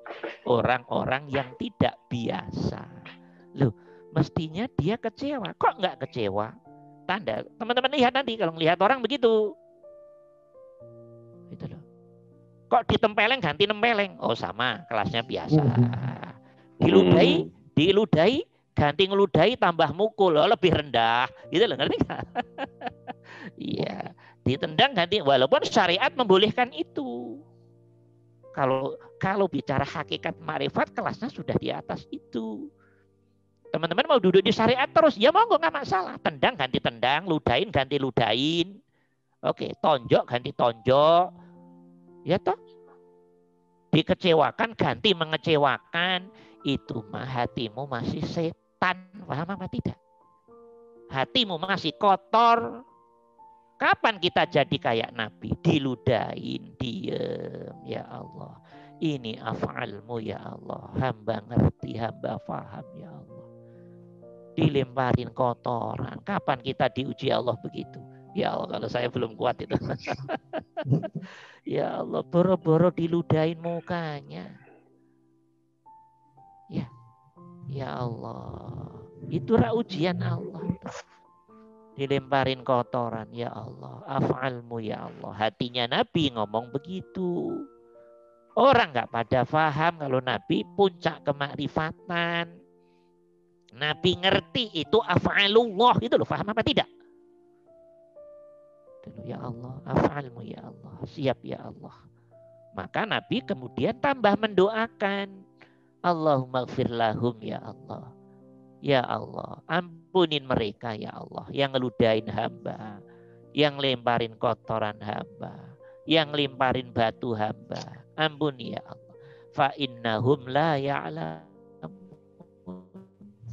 orang-orang yang tidak biasa. Loh, mestinya dia kecewa. Kok nggak kecewa? Tanda. Teman-teman lihat nanti kalau melihat orang begitu. Itu loh. Kok ditempeleng ganti nempeleng? Oh sama, kelasnya biasa. Diludahi ganti ngeludahi tambah mukul, oh, lebih rendah. Gitu loh, ngerti nggak? Iya, ditendang ganti, walaupun syariat membolehkan itu. Kalau bicara hakikat ma'rifat, kelasnya sudah di atas itu. Teman-teman mau duduk di syariat terus, ya monggo nggak masalah. Tendang ganti tendang, ludahin ganti ludahin. Oke, tonjok ganti tonjok. Ya toh, dikecewakan ganti mengecewakan, itu mah hatimu masih setan, paham apa tidak? Hatimu masih kotor. Kapan kita jadi kayak Nabi? Diludahin, diem, ya Allah. Ini af'almu ya Allah. Hamba ngerti, hamba faham ya Allah. Dilemparin kotoran. Kapan kita diuji Allah begitu? Ya Allah, kalau saya belum kuat itu. Ya Allah, boro-boro diludahin mukanya. Ya Allah. Itu ujian Allah. Dilemparin kotoran, ya Allah. Af'almu ya Allah. Hatinya Nabi ngomong begitu. Orang nggak pada paham kalau Nabi puncak kemakrifatan. Nabi ngerti itu af'alullah. Itu loh, paham apa tidak? Ya Allah, af'almu ya Allah, siap ya Allah. Maka Nabi kemudian tambah mendoakan, Allahumma gfir lahum ya Allah. Ya Allah, ampunin mereka ya Allah, yang ngeludahin hamba, yang lemparin kotoran hamba, yang lemparin batu hamba. Ampuni ya Allah. Fa innahum la ya'lamun.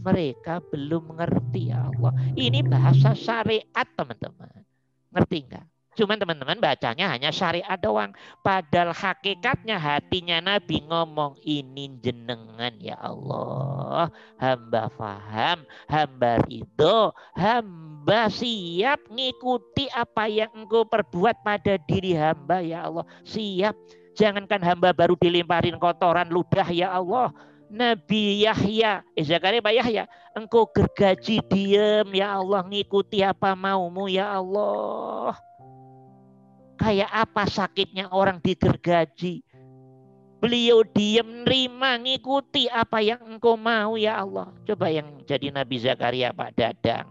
Mereka belum mengerti ya Allah. Ini bahasa syariat teman-teman. Ngerti enggak? Cuman teman-teman bacanya hanya syariat doang. Padahal hakikatnya hatinya Nabi ngomong, ini jenengan ya Allah. Hamba faham, hamba ridho, hamba siap ngikuti apa yang engkau perbuat pada diri hamba ya Allah. Siap. Jangankan hamba baru dilemparin kotoran ludah ya Allah. Nabi Yahya, Zakaria Pak Yahya, engkau gergaji diem ya Allah, ngikuti apa maumu ya Allah. Kayak apa sakitnya orang digergaji. Beliau diem nerima ngikuti apa yang engkau mau ya Allah. Coba yang jadi Nabi Zakaria Pak Dadang.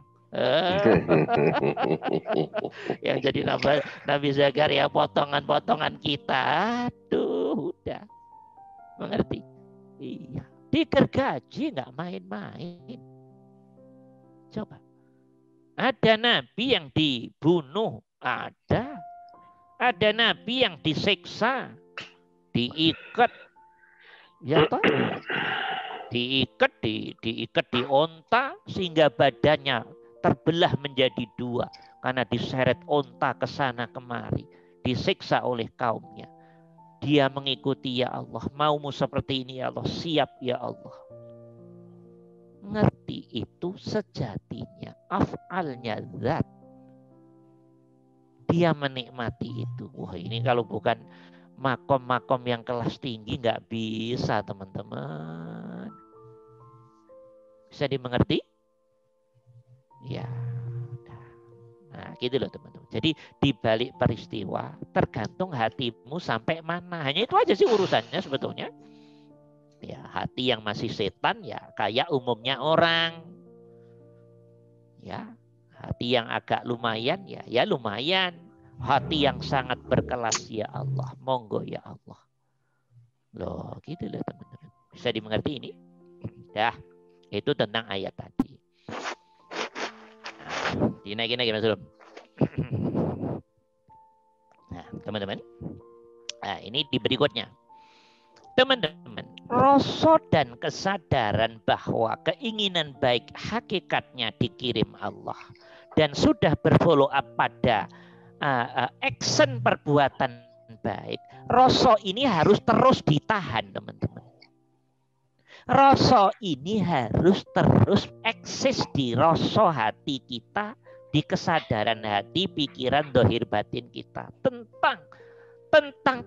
Yang jadi Nabi Zakaria potongan-potongan kita. Aduh, udah. Mengerti? Iya. Digergaji nggak main-main. Coba. Ada Nabi yang dibunuh. Ada Nabi yang disiksa. Diikat. Ya toh? Diikat di onta sehingga badannya terbelah menjadi dua. Karena diseret onta ke sana kemari. Disiksa oleh kaumnya. Dia mengikuti ya Allah. Maumu seperti ini ya Allah. Siap ya Allah. Ngerti itu sejatinya. Af'alnya zat. dia menikmati itu. Wah, ini kalau bukan makom-makom yang kelas tinggi nggak bisa, teman-teman. Bisa dimengerti? Ya. Nah, gitu loh teman-teman. Jadi di balik peristiwa tergantung hatimu sampai mana. Hanya itu aja sih urusannya sebetulnya. Ya, hati yang masih setan ya kayak umumnya orang. Ya, hati yang agak lumayan ya lumayan. Hati yang sangat berkelas ya Allah, monggo ya Allah. Loh, gitu loh teman-teman. Bisa dimengerti ini? Ya, itu tentang ayat tadi. Nah, dinaikin lagi Mas Rum. Nah, teman-teman. Nah, ini di berikutnya. Teman-teman, rasa dan kesadaran bahwa keinginan baik hakikatnya dikirim Allah dan sudah berfollow up pada action perbuatan baik, rasa ini harus terus ditahan, teman-teman. Rasa ini harus terus eksis di rasa hati kita, di kesadaran hati, pikiran, zahir batin kita tentang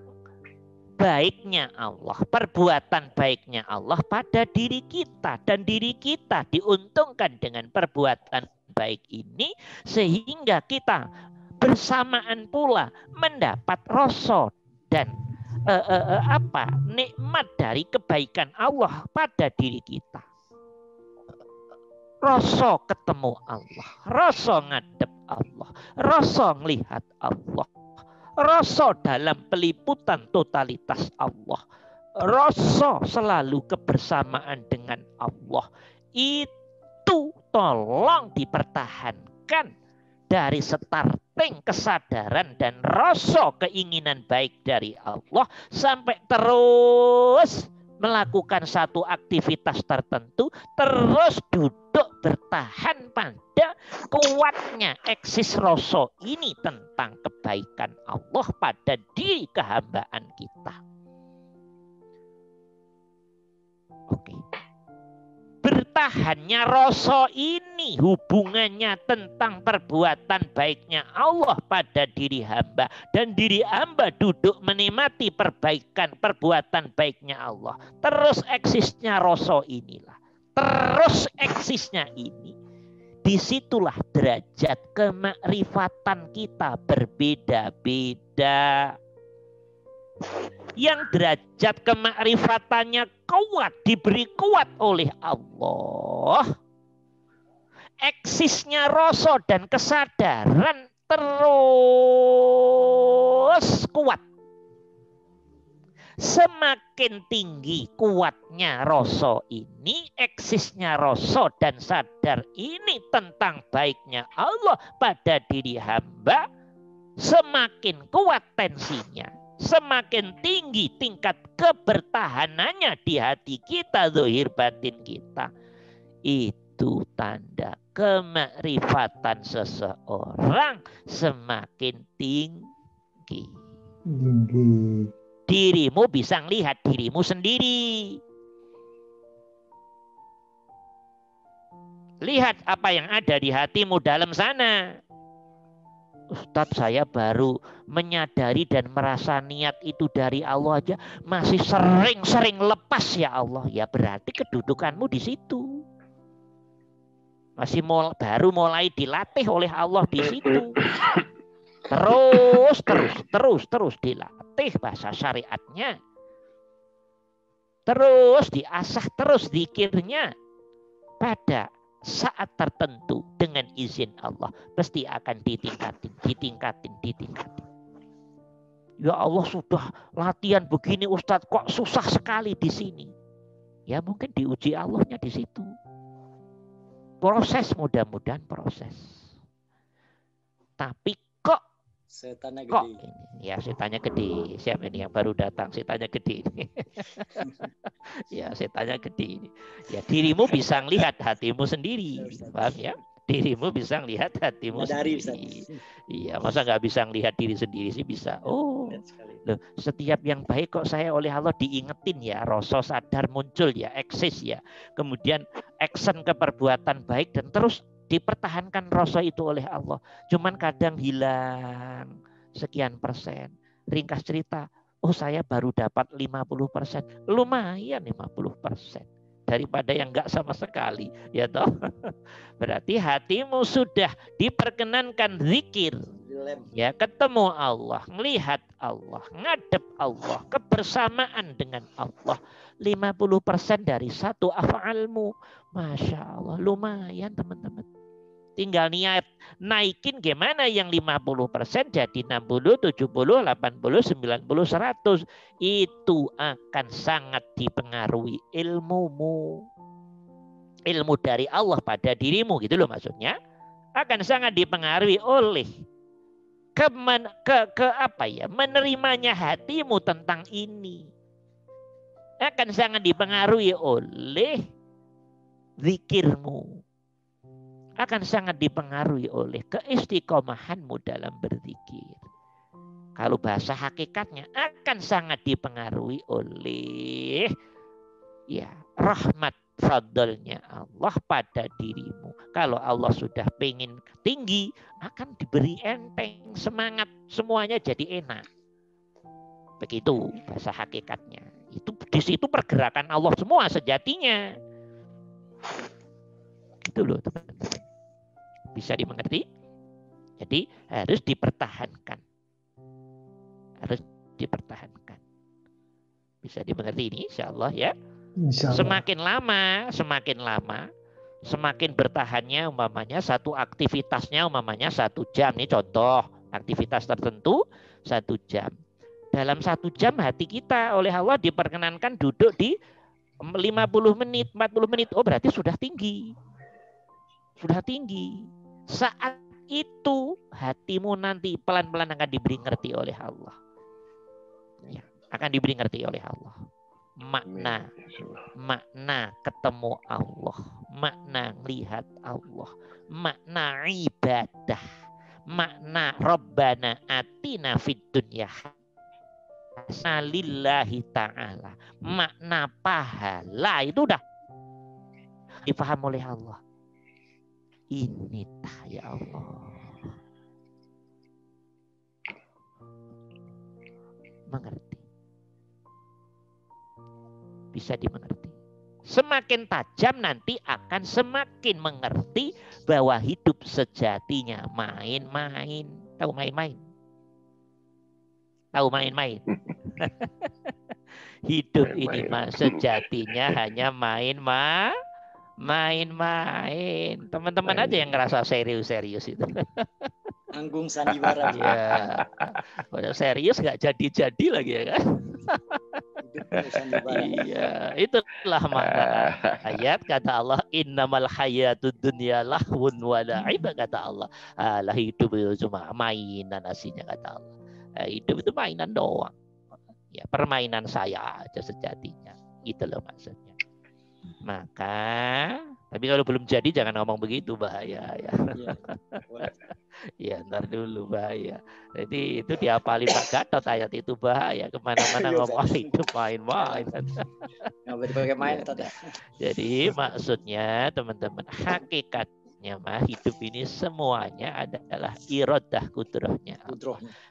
baiknya Allah, perbuatan baiknya Allah pada diri kita, dan diri kita diuntungkan dengan perbuatan baik ini sehingga kita bersamaan pula mendapat rasa dan nikmat dari kebaikan Allah pada diri kita. Rasa ketemu Allah, rasa ngadep Allah, rasa melihat Allah, rasa dalam peliputan totalitas Allah, rasa selalu kebersamaan dengan Allah. Itu tolong dipertahankan dari starting kesadaran dan rasa keinginan baik dari Allah sampai terus melakukan satu aktivitas tertentu, terus duduk bertahan pada kuatnya eksis rasa ini tentang kebaikan Allah pada diri kehambaan kita. Oke. Bertahannya rasa ini hubungannya tentang perbuatan baiknya Allah pada diri hamba, dan diri hamba duduk menikmati perbaikan perbuatan baiknya Allah. Terus eksisnya rasa inilah, terus eksisnya ini, disitulah derajat kemakrifatan kita berbeda-beda. Yang derajat kemakrifatannya kuat, diberi kuat oleh Allah, eksisnya rasa dan kesadaran terus kuat. Semakin tinggi kuatnya rasa ini, eksisnya rasa dan sadar ini tentang baiknya Allah pada diri hamba, semakin kuat tensinya, semakin tinggi tingkat kebertahanannya di hati kita, zahir batin kita. Itu tanda kemakrifatan seseorang semakin tinggi. Dirimu bisa melihat dirimu sendiri. Lihat apa yang ada di hatimu dalam sana. Ustadz, saya baru menyadari dan merasa niat itu dari Allah aja masih sering-sering lepas ya Allah. Ya berarti kedudukanmu di situ. Masih baru mulai dilatih oleh Allah di situ. Terus dilatih bahasa syariatnya. Terus diasah, terus zikirnya. Pada saat tertentu dengan izin Allah pasti akan ditingkatin. Ya Allah, sudah latihan begini Ustadz kok susah sekali di sini. Ya mungkin diuji Allahnya di situ. Proses, mudah-mudahan proses. Tapi kok setannya gede. Ya setannya gede. Siapa ini yang baru datang? Setannya gede ini. Ya setannya gede ini. Ya dirimu bisa melihat hatimu sendiri. Paham ya? Dirimu bisa melihat hatimu sendiri. Iya, masa nggak bisa melihat diri sendiri sih bisa. Oh, loh, setiap yang baik kok saya oleh Allah diingetin ya, rasa sadar muncul ya, eksis ya. Kemudian action ke perbuatan baik dan terus dipertahankan rasa itu oleh Allah. Cuman kadang hilang sekian persen. Ringkas cerita, oh saya baru dapat 50%. Lumayan 50%. Daripada yang enggak sama sekali. Ya toh? Berarti hatimu sudah diperkenankan zikir. Ya, ketemu Allah, melihat Allah, ngadep Allah, kebersamaan dengan Allah. 50% dari satu af'almu. Masya Allah, lumayan teman-teman. Tinggal niat naikin gimana yang 50% jadi 60, 70, 80, 90, 100. Itu akan sangat dipengaruhi ilmumu. Ilmu dari Allah pada dirimu gitu loh maksudnya. Akan sangat dipengaruhi oleh menerimanya hatimu tentang ini. Akan sangat dipengaruhi oleh zikirmu. Akan sangat dipengaruhi oleh keistiqomahanmu dalam berzikir. Kalau bahasa hakikatnya akan sangat dipengaruhi oleh rahmat fadlnya Allah pada dirimu. Kalau Allah sudah pengen tinggi, akan diberi enteng, semangat, semuanya jadi enak. Begitu bahasa hakikatnya. Itu di situ pergerakan Allah semua sejatinya. Gitu loh teman-teman. Bisa dimengerti? Jadi harus dipertahankan. Harus dipertahankan. Bisa dimengerti ini insyaallah ya. Semakin lama, semakin bertahannya umpamanya satu aktivitasnya umpamanya 1 jam. Ini contoh aktivitas tertentu 1 jam. Dalam 1 jam hati kita oleh Allah diperkenankan duduk di 50 menit, 40 menit. Oh berarti sudah tinggi. Sudah tinggi. Saat itu hatimu nanti pelan-pelan akan diberi ngerti oleh Allah. Ya, akan diberi ngerti oleh Allah. Makna ketemu Allah, makna lihat Allah, makna ibadah, makna Rabbana atina fid dunya lillahi ta'ala, makna pahala itu udah dipaham oleh Allah. Ini ya Allah, mengerti. Bisa dimengerti. Semakin tajam nanti akan semakin mengerti bahwa hidup sejatinya main-main. Tahu main-main? Tahu main-main? Hidup ini sejatinya hanya main-main. Teman-teman aja yang ngerasa serius-serius itu. Anggung sandiwara. Ya. Kalau serius nggak jadi-jadi lagi ya kan? Iya, itulah makna ayat kata Allah, innamal hayatud dunya lahwun wa la'ib, kata Allah. Lah hidup itu cuma mainan aslinya kata Allah. Hidup itu mainan doang. Ya, permainan saya aja sejatinya. Gitu loh maksudnya. Maka tapi kalau belum jadi jangan ngomong begitu, bahaya ya. Ya ntar dulu bahaya. Jadi itu diapalin Pak Gatot ayat itu, bahaya kemana-mana ngomong itu main-main. Jadi maksudnya teman-teman, hakikatnya mah hidup ini semuanya adalah iradah kudrahnya.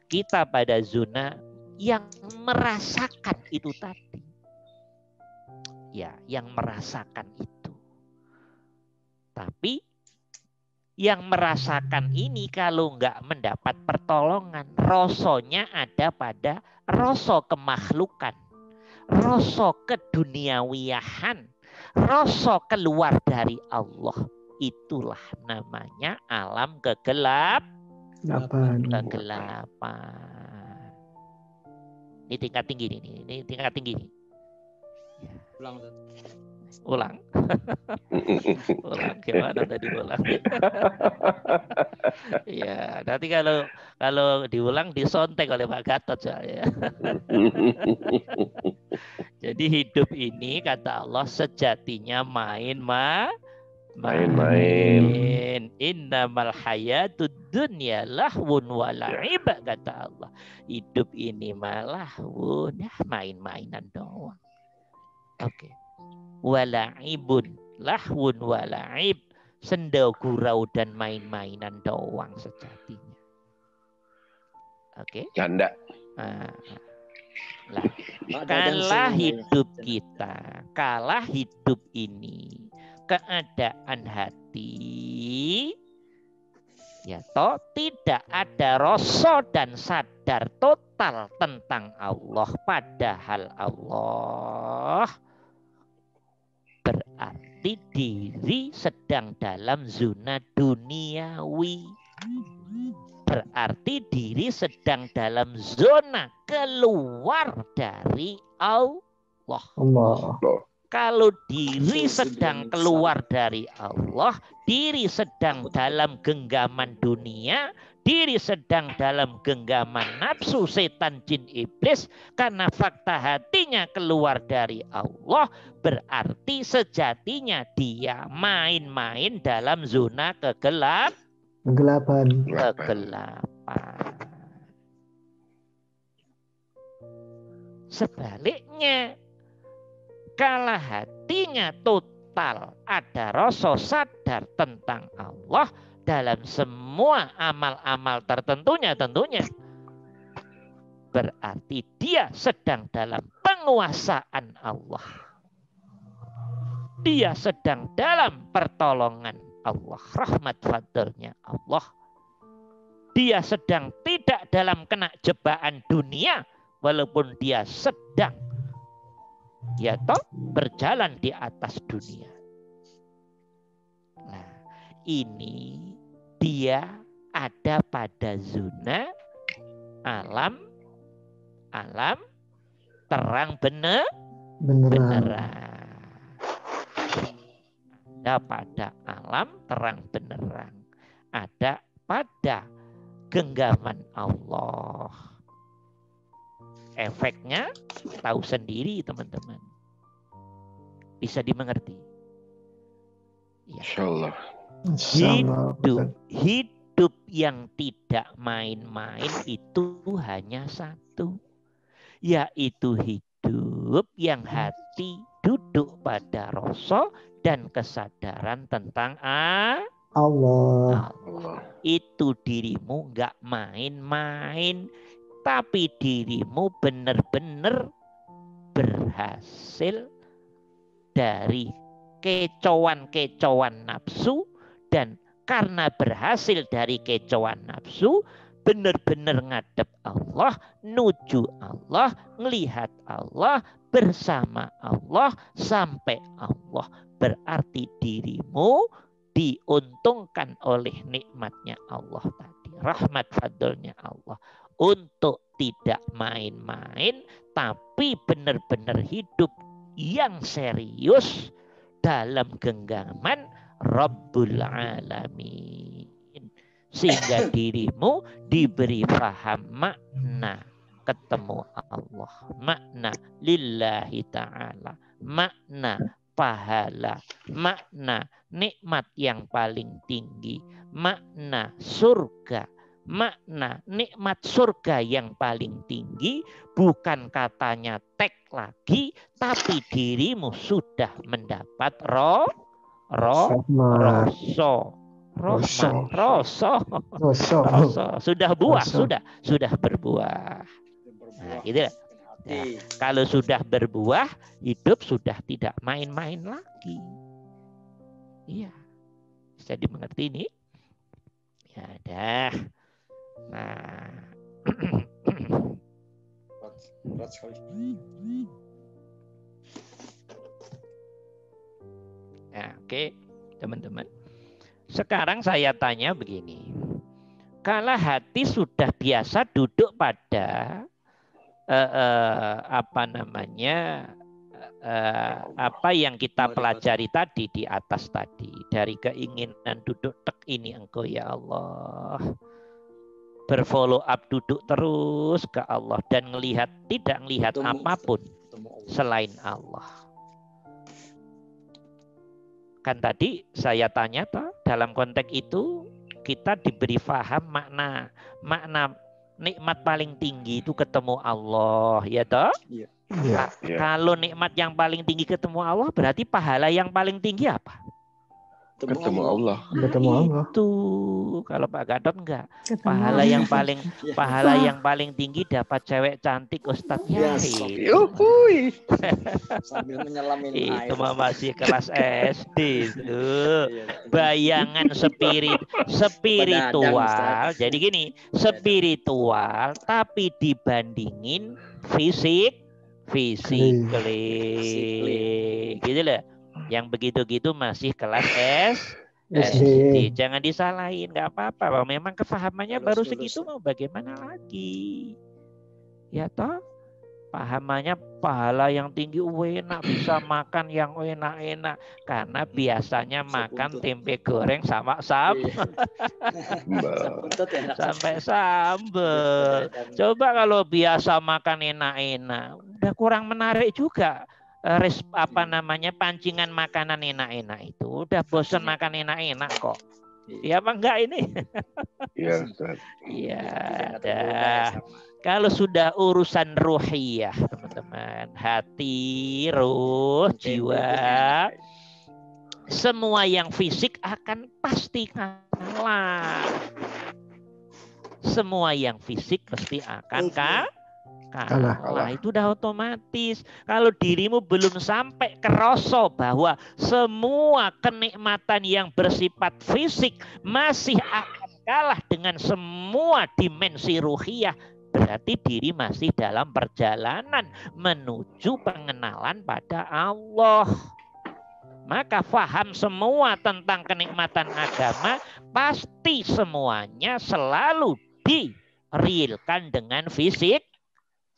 Kita pada zona yang merasakan itu tadi. Ya, yang merasakan itu. Tapi yang merasakan ini kalau nggak mendapat pertolongan, rasanya ada pada rasa kemakhlukan, rasa keduniawiyahan, rasa keluar dari Allah. Itulah namanya alam kegelapan. Ini tingkat tinggi ini tingkat tinggi nih. Ulang. Ulang gimana tadi ulang? Ya, nanti kalau diulang disontek oleh Pak Gatot saya. Jadi hidup ini kata Allah sejatinya main-main. Innamal hayatud dunya lahwun wa la'ib, kata Allah. Hidup ini malah main-mainan doang. Oke. Wala'ibun lahwun wala'ib, Senda gurau dan main-mainan doang sejatinya. Oke? Janda. Lah, kalah hidup kita, kalah hidup ini, keadaan hati, ya toh tidak ada rasa dan sadar total tentang Allah, padahal Allah berarti diri sedang dalam zona duniawi. Berarti diri sedang dalam zona keluar dari Allah. Kalau diri sedang keluar dari Allah, diri sedang dalam genggaman dunia, diri sedang dalam genggaman nafsu, setan, jin, iblis, karena fakta hatinya keluar dari Allah, berarti sejatinya dia main-main dalam zona kegelapan. Sebaliknya, kalau hatinya total ada rasa sadar tentang Allah dalam semua amal-amal tertentunya tentunya, berarti dia sedang dalam penguasaan Allah. Dia sedang dalam pertolongan Allah, rahmat fadlnya Allah. Dia sedang tidak dalam kena jebakan dunia, walaupun dia sedang berjalan di atas dunia. Nah, ini dia ada pada zona alam terang benerang. Ada pada alam terang benerang. Ada pada genggaman Allah. Efeknya tahu sendiri teman-teman. Bisa dimengerti. Ya. Insyaallah. Hidup yang tidak main-main itu hanya satu. Yaitu hidup yang hati duduk pada rasa dan kesadaran tentang Allah. Itu dirimu nggak main-main, tapi dirimu benar-benar berhasil dari kecauan-kecauan nafsu, dan karena berhasil dari kecauan nafsu, benar-benar ngadep Allah, nuju Allah, ngelihat Allah, bersama Allah, sampai Allah. Berarti dirimu diuntungkan oleh nikmatnya Allah tadi, rahmat fadlnya Allah, untuk tidak main-main, tapi benar-benar hidup yang serius dalam genggaman Rabbul Alamin. Sehingga dirimu diberi paham makna ketemu Allah, makna lillahi ta'ala, makna pahala, makna nikmat yang paling tinggi, makna surga, makna nikmat surga yang paling tinggi, bukan katanya tek lagi, tapi dirimu sudah mendapat sudah buah, sudah berbuah. Nah, gitu. Nah, kalau sudah berbuah, hidup sudah tidak main-main lagi. Iya. Bisa dimengerti ini? Ya dah. Nah. Berat sekali. Nah, oke, teman-teman. Sekarang saya tanya begini. Kalau hati sudah biasa duduk pada apa yang kita pelajari tadi di atas tadi, dari keinginan duduk tek ini engkau ya Allah, berfollow up duduk terus ke Allah dan tidak melihat apapun selain Allah. Kan tadi saya tanya toh, dalam konteks itu kita diberi paham makna nikmat paling tinggi itu ketemu Allah, ya toh? Iya. Kalau nikmat yang paling tinggi ketemu Allah, berarti pahala yang paling tinggi apa? Ketemu Allah. Ketemu Allah. Itu kalau Pak Gatot enggak. Pahala yang paling tinggi dapat cewek cantik Ustadz Yahid. Yuhui. Sambil menyelamin air. Itu mah masih kelas SD itu. Bayangan spiritual. Jadi gini, spiritual tapi dibandingin physically. Gitu loh. Yang begitu-gitu masih kelas SD. Jangan disalahin, nggak apa-apa. Memang kefahamannya baru segitu, mau bagaimana lagi? Ya toh, pahamannya pahala yang tinggi enak, bisa makan yang enak-enak. Karena biasanya makan tempe goreng sama sampai sambal. Coba kalau biasa makan enak-enak, udah kurang menarik juga. Pancingan makanan enak-enak itu udah bosan makan enak-enak kok. Iya apa enggak ini? Iya. Iya. Kalau sudah urusan ruhiyah, teman-teman, hati, ruh, jiwa, semua yang fisik akan pasti kalah. Semua yang fisik pasti akan kalah. Itu udah otomatis. Kalau dirimu belum sampai kerasa bahwa semua kenikmatan yang bersifat fisik masih akan kalah dengan semua dimensi ruhiyah, berarti diri masih dalam perjalanan menuju pengenalan pada Allah. Maka faham semua tentang kenikmatan agama pasti semuanya selalu direalkan dengan fisik.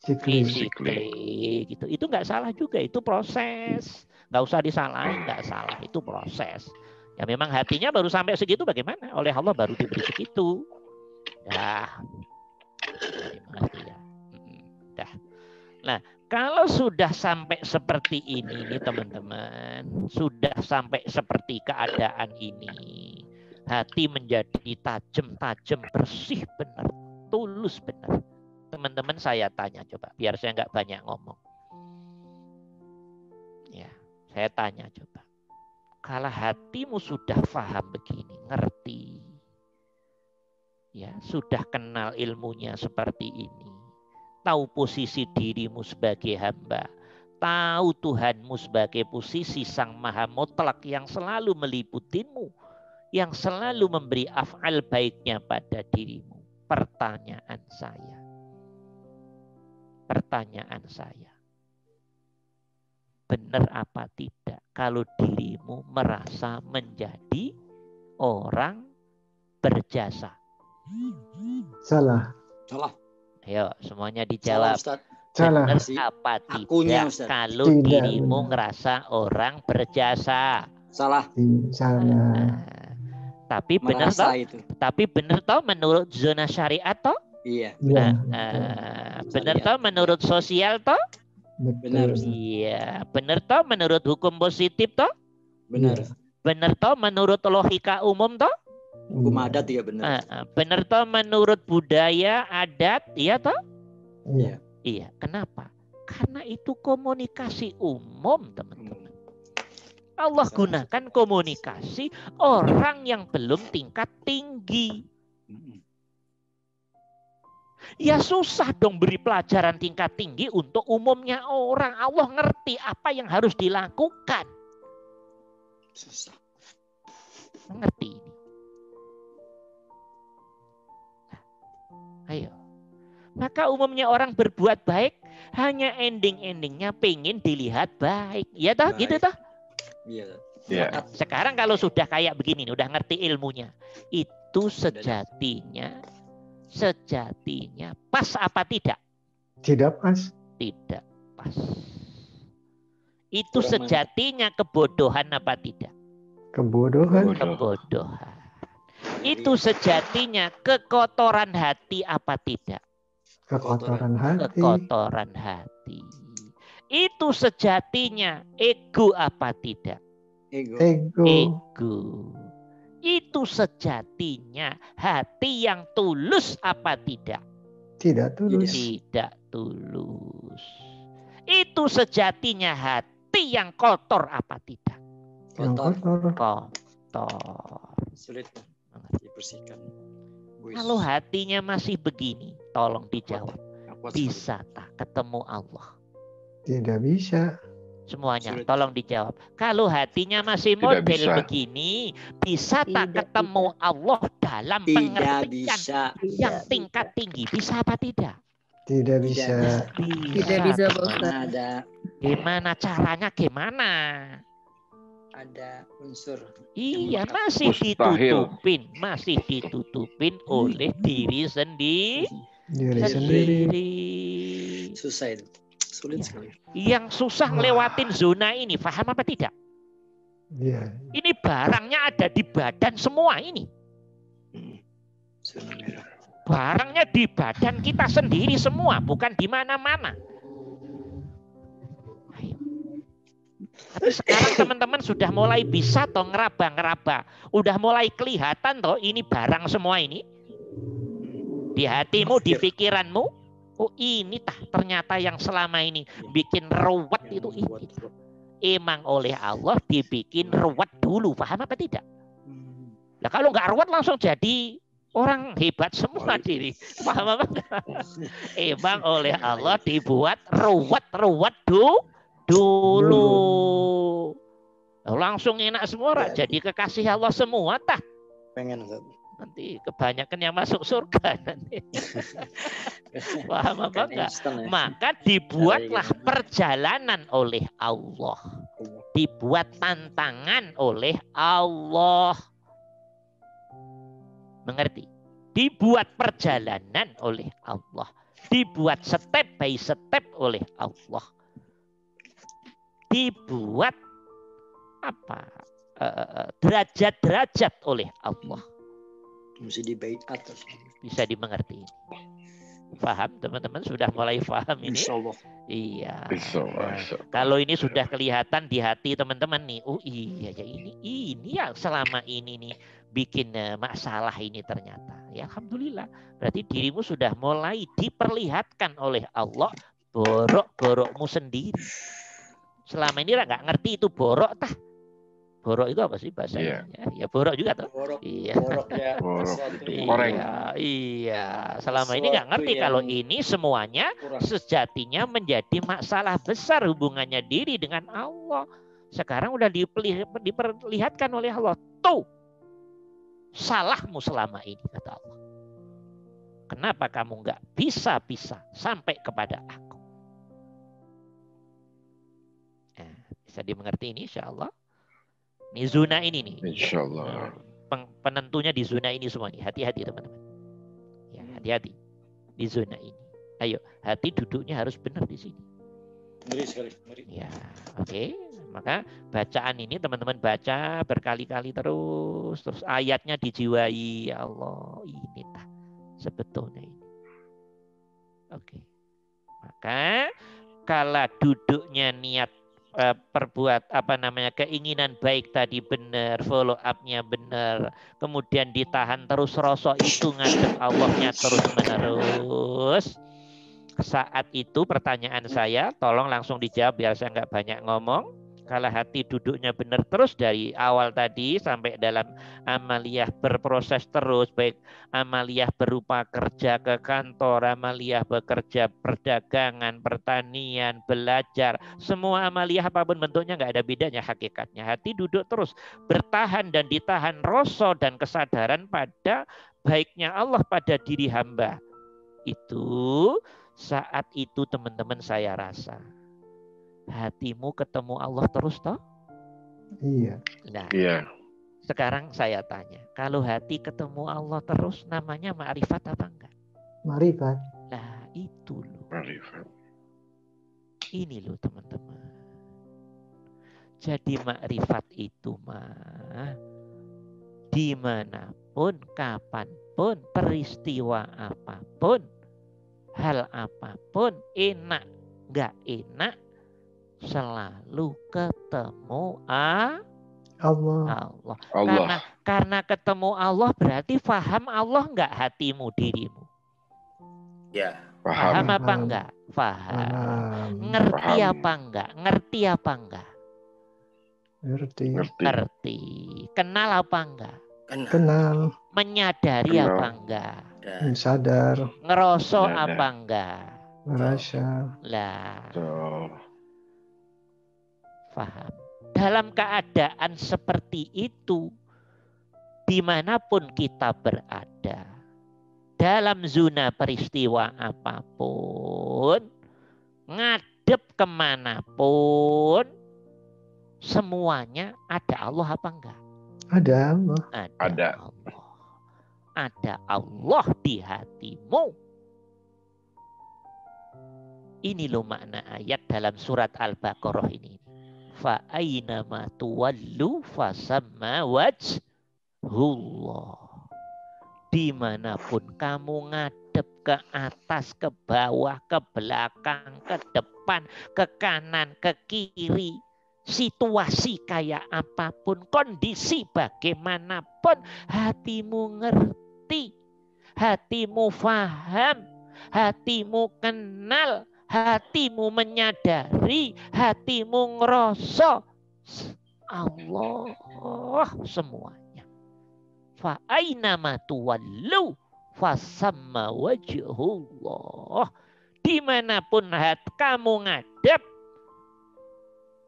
Gitu. Itu nggak salah juga, itu proses. Nggak usah disalahin, nggak salah, itu proses. Ya memang hatinya baru sampai segitu, bagaimana? Oleh Allah baru diberi segitu. Ya. Dah. Nah, kalau sudah sampai seperti ini nih teman-teman, sudah sampai seperti keadaan ini, hati menjadi tajam, bersih benar, tulus benar. Teman-teman saya tanya coba, biar saya nggak banyak ngomong. Ya, saya tanya coba. Kalau hatimu sudah paham begini, ngerti, ya sudah kenal ilmunya seperti ini, tahu posisi dirimu sebagai hamba, tahu Tuhanmu sebagai posisi Sang Maha Mutlak yang selalu meliputimu, yang selalu memberi af'al baiknya pada dirimu. Pertanyaan saya, benar apa tidak kalau dirimu merasa menjadi orang berjasa? Salah. Ayo semuanya dijawab. Salah. Benar apa tidak kalau dirimu ngerasa orang berjasa? Salah. Tapi benar toh menurut zona syariat toh? Iya. Benar toh menurut sosial toh? Benar. Iya. Benar toh menurut hukum positif toh? Benar. Benar toh menurut logika umum toh? Hukum adat ya benar. Benar toh menurut budaya adat, iya toh? Iya. Iya. Kenapa? Karena itu komunikasi umum, teman-teman. Allah gunakan komunikasi orang yang belum tingkat tinggi. Ya susah dong beri pelajaran tingkat tinggi untuk umumnya orang. Allah ngerti apa yang harus dilakukan. Susah. Mengerti ini. Ayo. Maka umumnya orang berbuat baik hanya ending-endingnya pengen dilihat baik. Ya toh, gitu toh? Iya. Yeah. Sekarang kalau sudah kayak begini, udah ngerti ilmunya, itu sejatinya pas apa tidak? Tidak pas. Tidak pas. Itu sejatinya kebodohan apa tidak? Kebodohan. Itu sejatinya kekotoran hati apa tidak? Kekotoran hati. Itu sejatinya ego apa tidak? Ego. Itu sejatinya hati yang tulus apa tidak? Tidak tulus. Itu sejatinya hati yang kotor apa tidak? Kotor. kotor. Sulit dibersihkan. Wis. Kalau hatinya masih begini, tolong dijawab. Kuat sekali. Bisa tak ketemu Allah? Tidak bisa. Semuanya, Sulit. tolong dijawab. Kalau hatinya masih Tidak model bisa. begini, bisa tak Tidak ketemu Allah dalam Tidak pengertian bisa. yang tingkat tinggi? Bisa apa tidak? Tidak bisa. Tidak bisa, Pak teman. Ustaz. Ada Gimana caranya? Gimana? unsur. Iya, yang masih Mustahil. ditutupin oleh diri Diri sendiri. sendiri. susah itu. Sulit Ya. sekali. Yang susah ngelewatin zona ini, paham apa tidak? Iya. Ini barangnya ada di badan semua ini. Zona merah. Barangnya di badan kita sendiri semua, bukan di mana-mana. Ayo. Tapi sekarang teman-teman sudah mulai bisa toh ngeraba-ngeraba. Udah mulai kelihatan toh ini barang semua ini. Di hatimu, di pikiranmu. Oh ini tah ternyata yang selama ini bikin ruwet itu ini. Emang oleh Allah dibikin ruwet dulu. Paham apa tidak? Nah kalau nggak ruwet langsung jadi orang hebat semua diri. Paham apa enggak? Emang oleh Allah dibuat ruwet dulu. Langsung enak semua orang. Jadi kekasih Allah semua tah. Pengen Ustaz. Nanti kebanyakan yang masuk surga nanti. Paham apa enggak? Instan ya. Maka dibuatlah perjalanan oleh Allah. Dibuat tantangan oleh Allah. Mengerti? Dibuat perjalanan oleh Allah. Dibuat step by step oleh Allah. Dibuat apa? Derajat-derajat oleh Allah. Mesti dibait atas. Bisa dimengerti. Paham teman-teman? Sudah mulai paham ini? Insyaallah. Iya. Bisa, Nah, bisa. kalau ini sudah kelihatan di hati teman-teman nih. Oh iya ya ini yang selama ini nih bikin masalah ini ternyata. Ya alhamdulillah. Berarti dirimu sudah mulai diperlihatkan oleh Allah borok-borokmu sendiri. Selama ini nggak ngerti itu borok tah. Borok itu apa sih bahasanya? Ya borok juga tuh. Borok. Iya. Borok ya. Borok. Sesuatu yang Koreng. Iya. Selama ini nggak ngerti Sesuatu kalau yang ini semuanya kurang. sejatinya menjadi masalah besar hubungannya diri dengan Allah. Sekarang udah diperlihatkan oleh Allah. Tuh, salahmu selama ini, kata Allah. Kenapa kamu nggak bisa sampai kepada aku? Nah, bisa dimengerti ini insya Allah. Ini zona ini nih. Insya Allah. Penentunya di zona ini semua nih. Hati-hati teman-teman. Ya, hati-hati di zona ini. Ayo, hati duduknya harus benar di sini. Ngeri sekali. Ngeri. Ya, oke. Maka bacaan ini teman-teman baca berkali-kali terus ayatnya dijiwai. Ya Allah, ini tah sebetulnya ini. Oke. Maka kalau duduknya niat perbuat keinginan baik tadi benar, follow up-nya benar, kemudian ditahan terus rasa itu ngadep Allahnya terus menerus. Saat itu pertanyaan saya tolong langsung dijawab biar saya nggak banyak ngomong. Kalau hati duduknya benar terus dari awal tadi sampai dalam amaliyah berproses terus, baik amaliyah berupa kerja ke kantor, amaliyah bekerja perdagangan, pertanian, belajar, semua amaliyah apapun bentuknya nggak ada bedanya hakikatnya. Hati duduk terus bertahan dan ditahan rasa dan kesadaran pada baiknya Allah pada diri hamba. Itu saat itu teman-teman saya rasa hatimu ketemu Allah terus toh? Iya. Nah, Iya. sekarang saya tanya, kalau hati ketemu Allah terus namanya ma'rifat apa enggak? Marifat. Nah, itu loh. Marifat. Ini loh teman-teman. Jadi ma'rifat itu mah dimanapun, kapanpun, peristiwa apapun, hal apapun, enak, enggak enak, selalu ketemu Allah. Allah. Karena ketemu Allah berarti paham Allah enggak hatimu, dirimu? Ya. Paham apa Paham. enggak? Paham. Paham. Ngerti Paham. apa enggak? Ngerti apa enggak? Ngerti. Ngerti. Kenal apa enggak? Kenal. Menyadari Kenal. apa enggak? Sadar. Ngeroso Nyadar. apa enggak? Merasa. Lah, Betul. paham. Dalam keadaan seperti itu, dimanapun kita berada, dalam zona peristiwa apapun, ngadep kemanapun, semuanya ada Allah apa enggak? Ada Allah. Ada. Allah. Ada Allah di hatimu. Ini loh makna ayat dalam surat Al-Baqarah ini. Fa aina ma tuwallu fasamma wajhullah. Dimanapun kamu ngadep, ke atas, ke bawah, ke belakang, ke depan, ke kanan, ke kiri, situasi kayak apapun, kondisi bagaimanapun, hatimu ngerti, hatimu faham, hatimu kenal, hatimu menyadari, hatimu ngerasa Allah semuanya. Fa aina ma tuwallu fasamma wajhullah. Dimanapun kamu ngadep,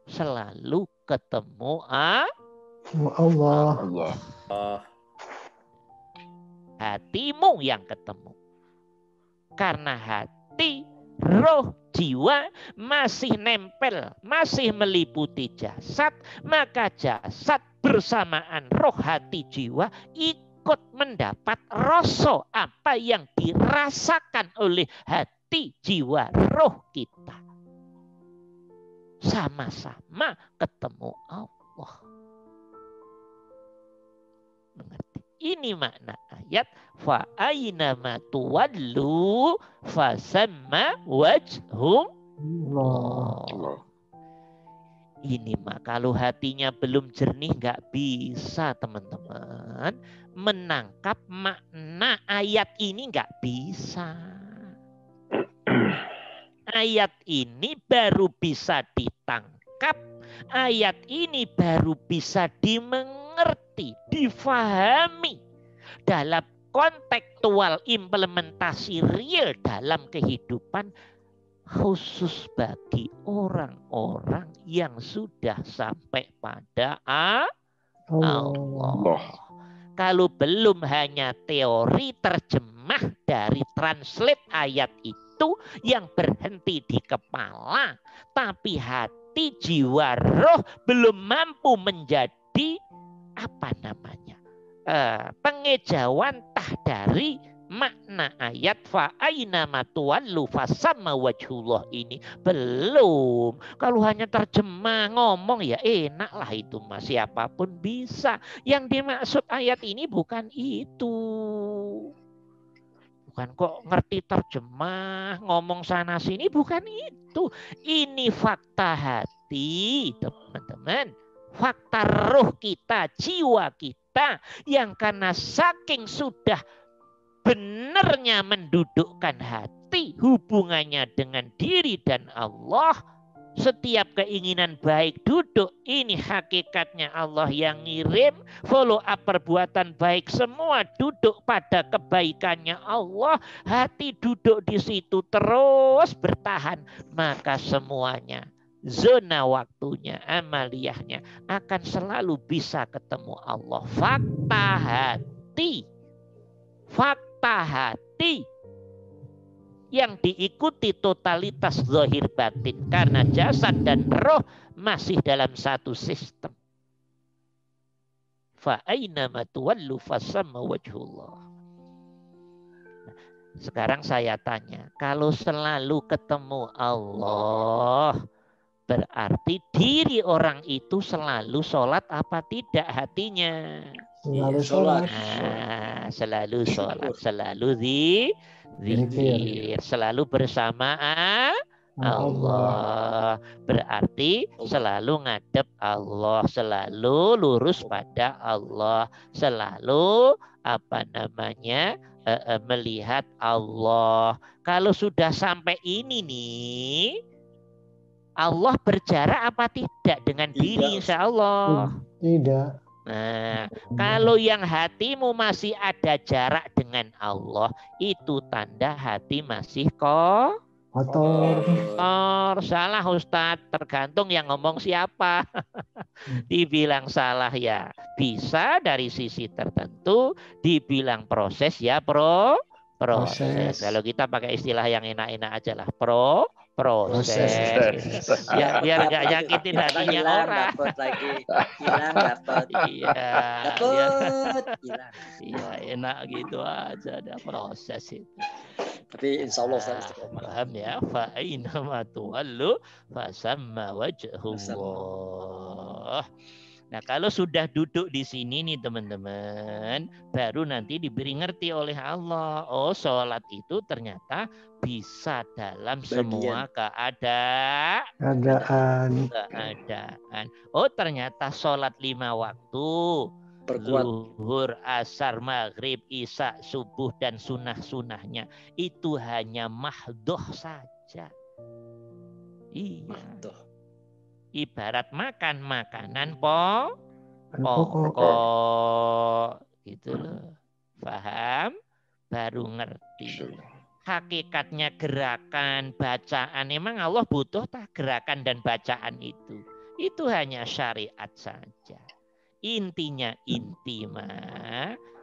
selalu ketemu Allah. Allah. hatimu yang ketemu. Karena hati, roh, jiwa masih nempel, masih meliputi jasad, maka jasad bersamaan roh, hati, jiwa ikut mendapat rasa apa yang dirasakan oleh hati, jiwa, roh kita. Sama-sama ketemu Allah. Mengerti? Ini makna ayat fa aina ma tuwallu fasamma wajhullah. Ini mah kalau hatinya belum jernih nggak bisa teman-teman menangkap makna ayat ini, nggak bisa. Ayat ini baru bisa ditangkap, ayat ini baru bisa dimengerti, difahami dalam kontekstual implementasi real dalam kehidupan, khusus bagi orang-orang yang sudah sampai pada Allah. Kalau belum hanya teori terjemah dari translate ayat itu yang berhenti di kepala, tapi hati, jiwa, roh belum mampu menjadi pengejauhan dari makna ayat fa aina ma tuwallu fasamma wajhullah ini belum. Kalau hanya terjemah ngomong ya enak lah itu mas, siapapun bisa. Yang dimaksud ayat ini bukan itu. Bukan kok ngerti terjemah ngomong sana sini, bukan itu. Ini fakta hati teman-teman, fakta roh kita, jiwa kita yang karena saking sudah benarnya mendudukkan hati, hubungannya dengan diri dan Allah, setiap keinginan baik duduk, ini hakikatnya Allah yang ngirim, follow up perbuatan baik semua duduk pada kebaikannya Allah, hati duduk di situ terus bertahan, maka semuanya zona waktunya, amaliyahnya akan selalu bisa ketemu Allah. Fakta hati, fakta hati yang diikuti totalitas zahir batin karena jasad dan roh masih dalam satu sistem. Fa aina ma tuwallu fasamma wajhullah. Sekarang saya tanya, kalau selalu ketemu Allah, berarti diri orang itu selalu sholat apa tidak hatinya? Selalu sholat. Selalu sholat, selalu zikir, selalu bersama Allah. Berarti selalu ngadep Allah, selalu lurus pada Allah, selalu melihat Allah. Kalau sudah sampai ini nih, Allah berjarak apa tidak dengan diri insya Allah? Tidak. Nah, kalau yang hatimu masih ada jarak dengan Allah, itu tanda hati masih Kotor. salah Ustadz. Tergantung yang ngomong siapa. Dibilang salah ya bisa dari sisi tertentu, dibilang proses ya proses. Kalau kita pakai istilah yang enak-enak aja lah, proses. Ya biar nggak nyakitin hatinya orang. Dapat lagi, hilang dapat. Iya, Dapat, hilang. iya enak gitu aja, ada proses itu. Tapi insya Allah saya istiqomah. Paham ya? Fa aina ma tuwallu fasamma wajhullah. Nah, kalau sudah duduk di sini nih teman-teman, baru nanti diberi ngerti oleh Allah. Oh, sholat itu ternyata bisa dalam semua keadaan. Oh, ternyata sholat 5 waktu. Zuhur, asar, maghrib, isya, subuh, dan sunnah-sunnahnya. Itu hanya mahdoh saja. Iya. Mahdoh. Ibarat makan makanan pokok gitu loh. Paham? Baru ngerti. Hakikatnya gerakan, bacaan. Emang Allah butuh tak gerakan dan bacaan itu? Itu hanya syariat saja. Intinya intima.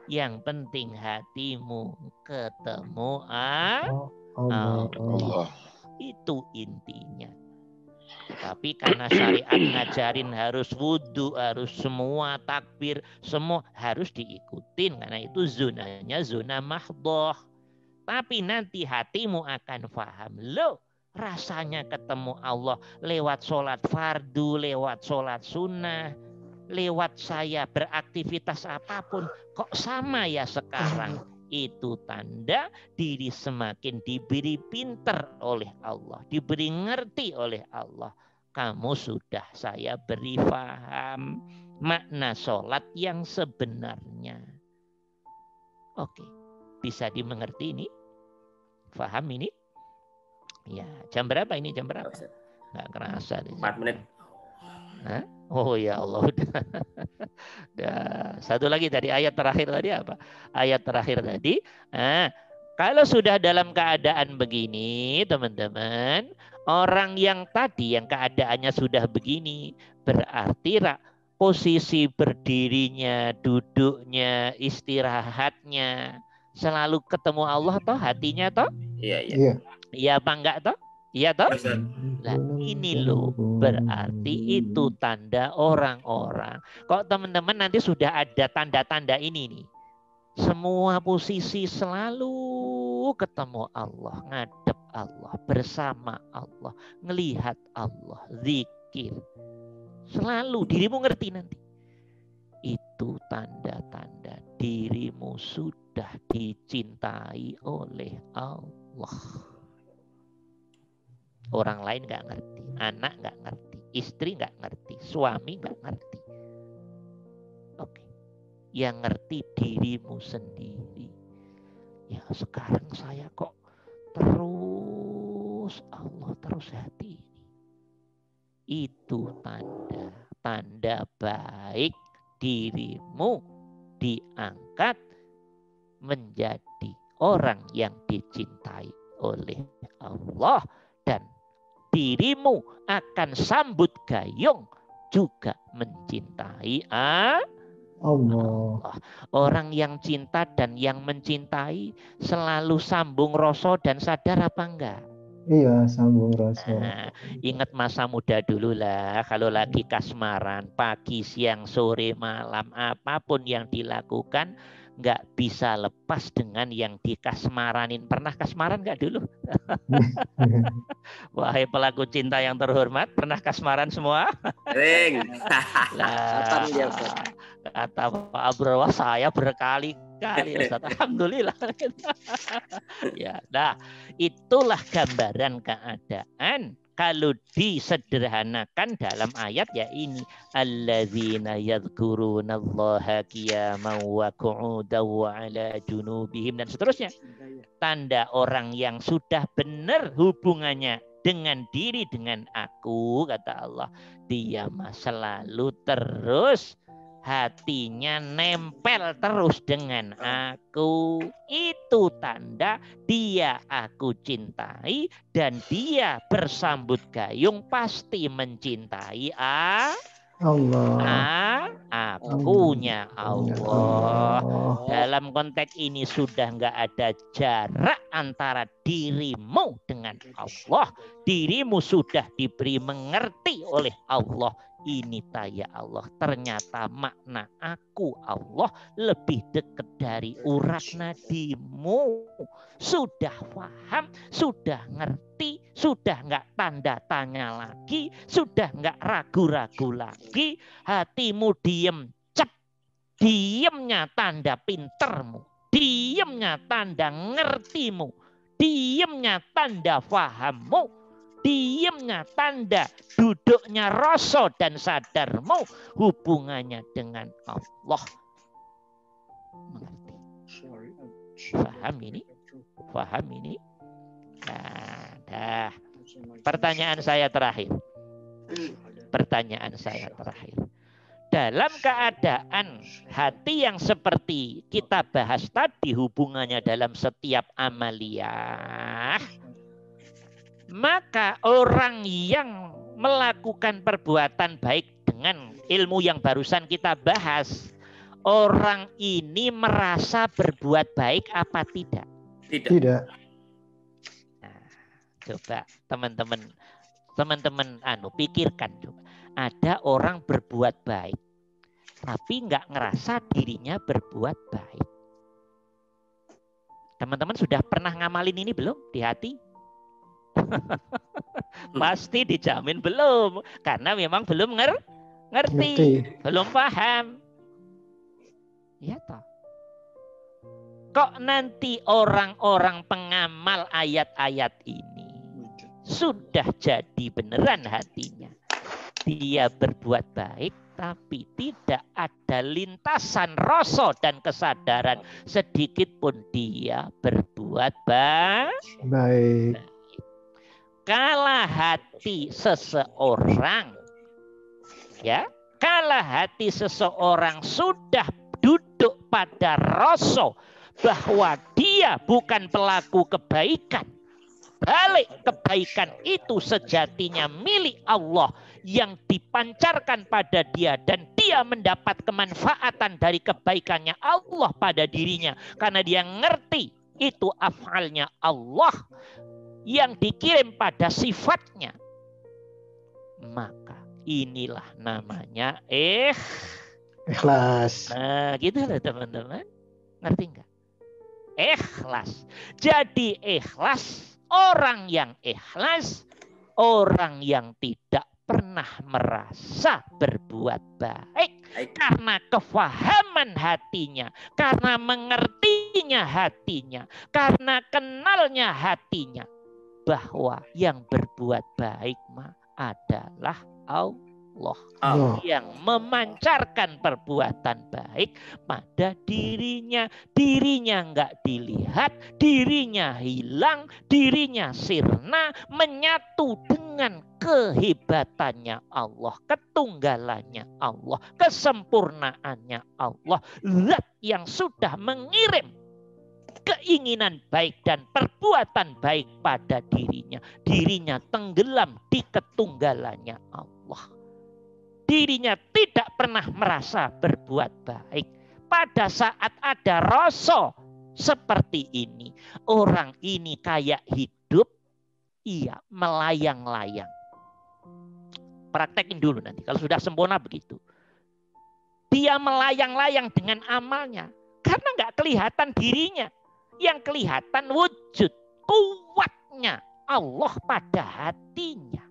Yang penting hatimu ketemu Allah. Itu intinya. Tapi karena syariat ngajarin harus wudhu, harus semua takbir, semua harus diikutin. Karena itu zonanya zona mahdoh. Tapi nanti hatimu akan paham. Loh, rasanya ketemu Allah lewat sholat fardu, lewat sholat sunnah, lewat saya beraktivitas apapun. Kok sama ya sekarang? Itu tanda diri semakin diberi pinter oleh Allah, diberi ngerti oleh Allah. Kamu sudah saya beri paham makna sholat yang sebenarnya. Oke, bisa dimengerti ini? Paham ini? Ya, jam berapa ini? Jam berapa? Nggak kerasa. 4 menit. Hah? Oh ya Allah, udah. Satu lagi tadi ayat terakhir tadi apa? Ayat terakhir tadi. Kalau sudah dalam keadaan begini, teman-teman, orang yang tadi yang keadaannya sudah begini, berarti posisi berdirinya, duduknya, istirahatnya, selalu ketemu Allah toh hatinya toh? Iya. Iya apa enggak toh? Iya toh? Nah, ini loh berarti itu tanda orang-orang. Kok teman-teman nanti sudah ada tanda-tanda ini nih. Semua posisi selalu ketemu Allah, ngadep Allah, bersama Allah, ngelihat Allah, zikir. Selalu dirimu ngerti nanti. Itu tanda-tanda dirimu sudah dicintai oleh Allah. Orang lain nggak ngerti, anak nggak ngerti, istri nggak ngerti, suami nggak ngerti. Oke, yang ngerti dirimu sendiri. Ya sekarang saya kok terus Allah terus hati ini. Itu tanda baik dirimu diangkat menjadi orang yang dicintai oleh Allah. Dan dirimu akan sambut gayung juga mencintai Allah. Orang yang cinta dan yang mencintai selalu sambung rasa dan sadar apa enggak? Iya, sambung rasa. Ingat masa muda dulu lah, kalau lagi kasmaran, pagi, siang, sore, malam, apapun yang dilakukan, nggak bisa lepas dengan yang dikasmaranin. Pernah kasmaran nggak dulu? Wahai pelaku cinta yang terhormat, pernah kasmaran semua? Sering. Kata Pak Abdul, saya berkali-kali. Alhamdulillah. Ya, nah itulah gambaran keadaan. Kalau disederhanakan dalam ayat ya ini, alladzina yadhkurunallaha qiyaman wa qu'udan wa 'ala junubihim dan seterusnya. Tanda orang yang sudah benar hubungannya dengan diri, dengan aku, kata Allah, dia selalu terus hatinya nempel terus dengan aku. Itu tanda dia aku cintai dan dia bersambut gayung pasti mencintai Allah. akunya Allah. Allah. Dalam konteks ini sudah nggak ada jarak antara dirimu dengan Allah. Dirimu sudah diberi mengerti oleh Allah. Ini taya Allah. Ternyata makna aku Allah lebih dekat dari urat nadimu. Sudah paham, sudah ngerti, sudah nggak tanda tanya lagi, sudah nggak ragu-ragu lagi. Hatimu diem, cep. Diemnya tanda pintermu. Diemnya tanda ngertimu. Diemnya tanda fahammu. Diemnya tanda duduknya rasa dan sadarmu. Hubungannya dengan Allah. Mengerti. Paham ini? Paham ini? Nah, pertanyaan saya terakhir. Pertanyaan saya terakhir. Dalam keadaan hati yang seperti kita bahas tadi, hubungannya dalam setiap amaliyah, maka orang yang melakukan perbuatan baik dengan ilmu yang barusan kita bahas, orang ini merasa berbuat baik apa tidak? Tidak. Nah, coba teman-teman pikirkan coba. Ada orang berbuat baik tapi nggak ngerasa dirinya berbuat baik. Teman-teman sudah pernah ngamalin ini belum di hati? Pasti dijamin belum, karena memang belum ngerti, belum paham. Ya toh. Kok nanti orang-orang pengamal ayat-ayat ini sudah jadi beneran hatinya. Dia berbuat baik tapi tidak ada lintasan rasa dan kesadaran sedikit pun dia berbuat baik. Kala hati seseorang, ya, kala hati seseorang sudah duduk pada rasa bahwa dia bukan pelaku kebaikan, balik kebaikan itu sejatinya milik Allah yang dipancarkan pada dia dan dia mendapat kemanfaatan dari kebaikannya Allah pada dirinya karena dia ngerti itu afalnya Allah yang dikirim pada sifatnya, maka inilah namanya ikhlas. Nah, gitu loh teman-teman. Ngerti nggak? Ikhlas. Jadi ikhlas, orang yang ikhlas, orang yang tidak pernah merasa berbuat baik karena kefahaman hatinya, karena mengertinya hatinya, karena kenalnya hatinya bahwa yang berbuat baik adalah Allah yang memancarkan perbuatan baik pada dirinya. Dirinya nggak dilihat, dirinya hilang, dirinya sirna, menyatu dengan kehebatannya Allah, ketunggalannya Allah, kesempurnaannya Allah, zat yang sudah mengirim keinginan baik dan perbuatan baik pada dirinya. Dirinya tenggelam di ketunggalannya Allah. Dirinya tidak pernah merasa berbuat baik. Pada saat ada rasa seperti ini, orang ini kayak hidup, iya, melayang-layang. Praktekin dulu nanti, kalau sudah sempurna begitu. Dia melayang-layang dengan amalnya, karena nggak kelihatan dirinya. Yang kelihatan wujud kuatnya Allah pada hatinya.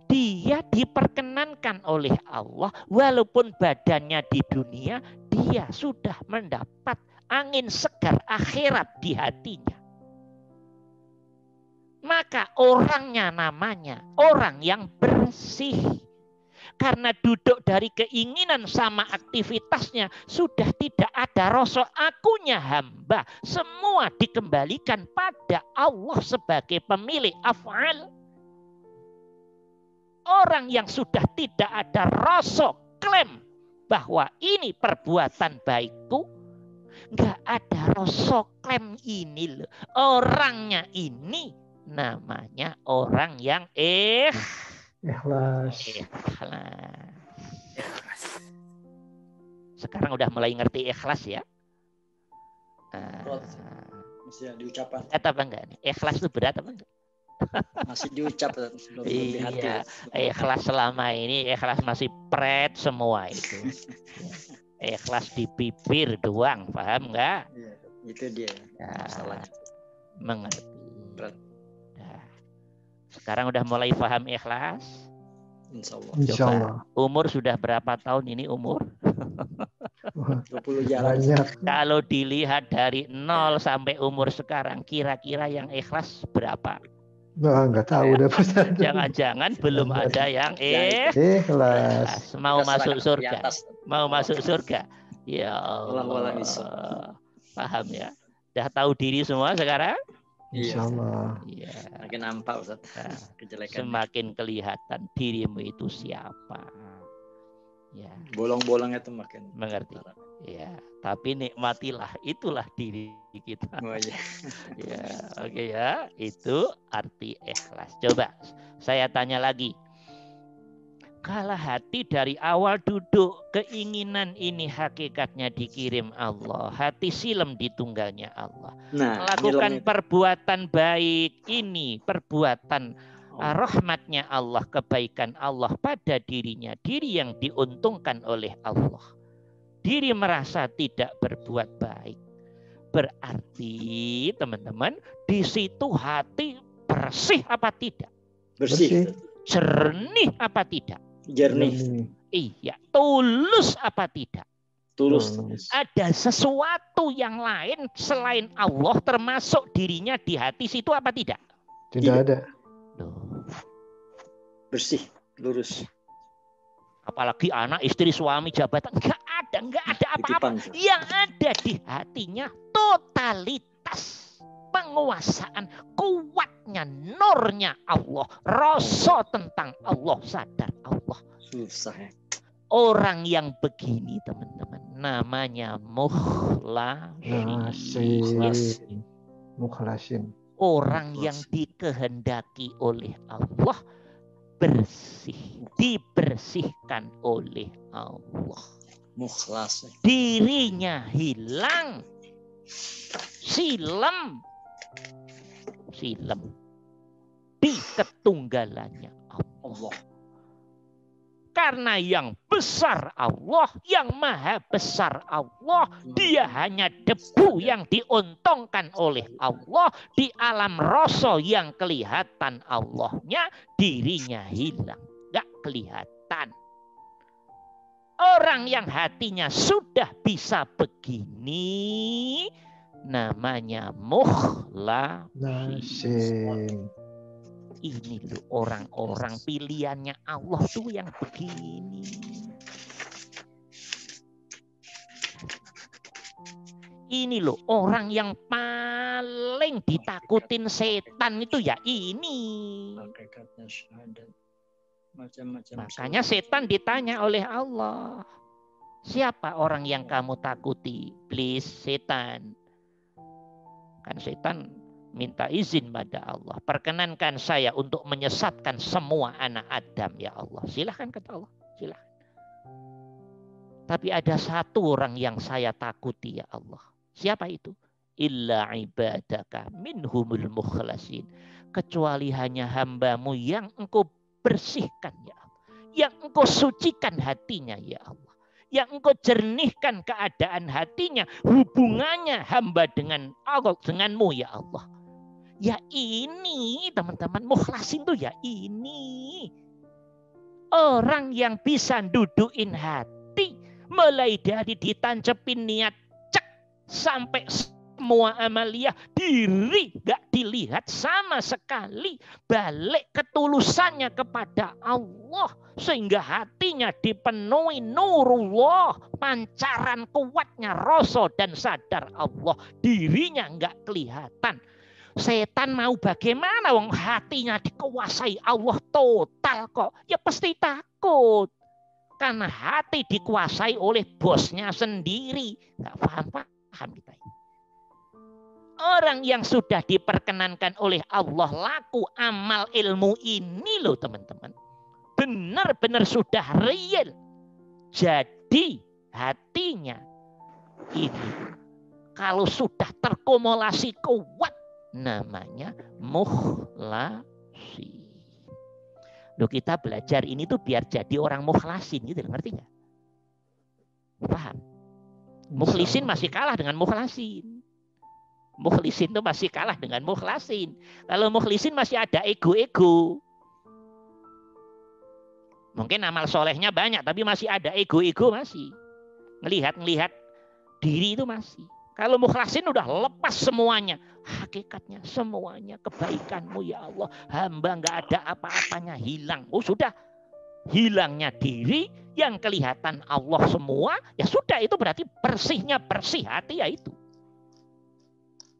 Dia diperkenankan oleh Allah walaupun badannya di dunia, dia sudah mendapat angin segar akhirat di hatinya. Maka orangnya namanya orang yang bersih. Karena duduk dari keinginan sama aktivitasnya sudah tidak ada rasa akunya hamba. Semua dikembalikan pada Allah sebagai pemilik af'al. Orang yang sudah tidak ada rasa klaim bahwa ini perbuatan baikku, nggak ada rasa klaim ini loh. Orangnya ini namanya orang yang Ikhlas. Sekarang udah mulai ngerti ikhlas ya? Masih diucapkan. Berat apa enggak nih? Ikhlas itu berat apa enggak? Masih diucap. Iya, ikhlas selama ini ikhlas masih pret semua itu. Ikhlas di bibir doang, paham enggak? Iya, itu dia masalahnya. Mengerti. Berat. Nah, sekarang udah mulai paham ikhlas? Insya Allah. Insya Allah. Umur sudah berapa tahun ini umur? 20 jalan. Banyak. Kalau dilihat dari 0 sampai umur sekarang, kira-kira yang ikhlas berapa? Nah, nggak tahu udah Ustaz. Jangan-jangan belum ada yang Ikhlas. mau masuk surga. Di atas. Mau masuk surga. Ya Allah. Paham ya? Udah tahu diri semua sekarang? Insya Allah. Iya. Makin nampak Ustaz. Nah, Kejelekan. semakin kelihatan dirimu itu siapa. Ya, Bolong-bolongnya tuh makin. mengerti. Ya, tapi nikmatilah, itulah diri kita. Oh iya. Ya, oke ya, itu arti ikhlas. Coba saya tanya lagi. Kalau hati dari awal duduk, keinginan ini hakikatnya dikirim Allah. Hati silem di tunggalnya Allah. Nah, Melakukan perbuatan baik ini, perbuatan rahmatnya Allah, kebaikan Allah pada dirinya. Diri yang diuntungkan oleh Allah. Diri merasa tidak berbuat baik. Berarti teman-teman, di situ hati bersih apa tidak? bersih. Jernih apa tidak? Jernih. Iya, tulus apa tidak? Tulus. Ada sesuatu yang lain selain Allah termasuk dirinya di hati situ apa tidak? Tidak ada. Loh. Bersih. Lurus. Apalagi anak, istri, suami, jabatan. Enggak ada apa-apa. Titipan. Yang ada di hatinya totalitas penguasaan, kuatnya, nurnya Allah, rasa tentang Allah, sadar Allah. Susah ya. Orang yang begini teman-teman namanya mukhlasin. Mukhlasin. Orang yang dikehendaki oleh Allah bersih, dibersihkan oleh Allah. Mukhlas. Dirinya hilang, silem di ketunggalannya Allah. Karena yang besar Allah, yang maha besar Allah, dia hanya debu yang diuntungkan oleh Allah. Di alam rasa yang kelihatan Allahnya, dirinya hilang, gak kelihatan. Orang yang hatinya sudah bisa begini, namanya mukhlasin. Ini loh orang-orang pilihannya Allah tuh yang begini. Ini loh orang yang paling ditakutin setan itu ya ini. Hakikatnya syahadat. Macam-macam. Makanya setan ditanya oleh Allah. Siapa orang yang kamu takuti? Please setan. Kan setan minta izin pada Allah. Perkenankan saya untuk menyesatkan semua anak Adam ya Allah. Silahkan kata Allah. Silahkan. Tapi ada satu orang yang saya takuti ya Allah. Siapa itu? Illa ibadaka minhumul mukhlasin. Kecuali hanya hambamu yang engkau bersihkan ya Allah. Yang engkau sucikan hatinya ya Allah. Yang engkau jernihkan keadaan hatinya. Hubungannya hamba dengan Allah, denganmu ya Allah. Ya ini teman-teman, mukhlasin tuh ya ini. Orang yang bisa dudukin hati. Mulai dari ditancepin niat cek sampai semua amaliyah diri gak dilihat sama sekali, balik ketulusannya kepada Allah sehingga hatinya dipenuhi nurullah, pancaran kuatnya rasa dan sadar Allah, dirinya nggak kelihatan. Setan mau bagaimana wong hatinya dikuasai Allah total kok, ya pasti takut karena hati dikuasai oleh bosnya sendiri. Nggak paham kita. Orang yang sudah diperkenankan oleh Allah laku amal ilmu ini loh teman-teman, benar-benar sudah real. Jadi hatinya ini kalau sudah terkumulasi kuat namanya mukhlasi. Loh, kita belajar ini tuh biar jadi orang mukhlasin gitu, ngerti nggak? Paham? Mukhlisin masih kalah dengan mukhlasin. Mukhlisin itu masih kalah dengan mukhlasin. Kalau mukhlisin masih ada ego-ego. Mungkin amal solehnya banyak, tapi masih ada ego-ego masih. Ngelihat diri itu masih. Kalau mukhlasin udah lepas semuanya. Hakikatnya semuanya kebaikanmu ya Allah. Hamba nggak ada apa-apanya, hilang. Oh sudah. Hilangnya diri, yang kelihatan Allah semua. Ya sudah, itu berarti bersihnya bersih hati ya itu.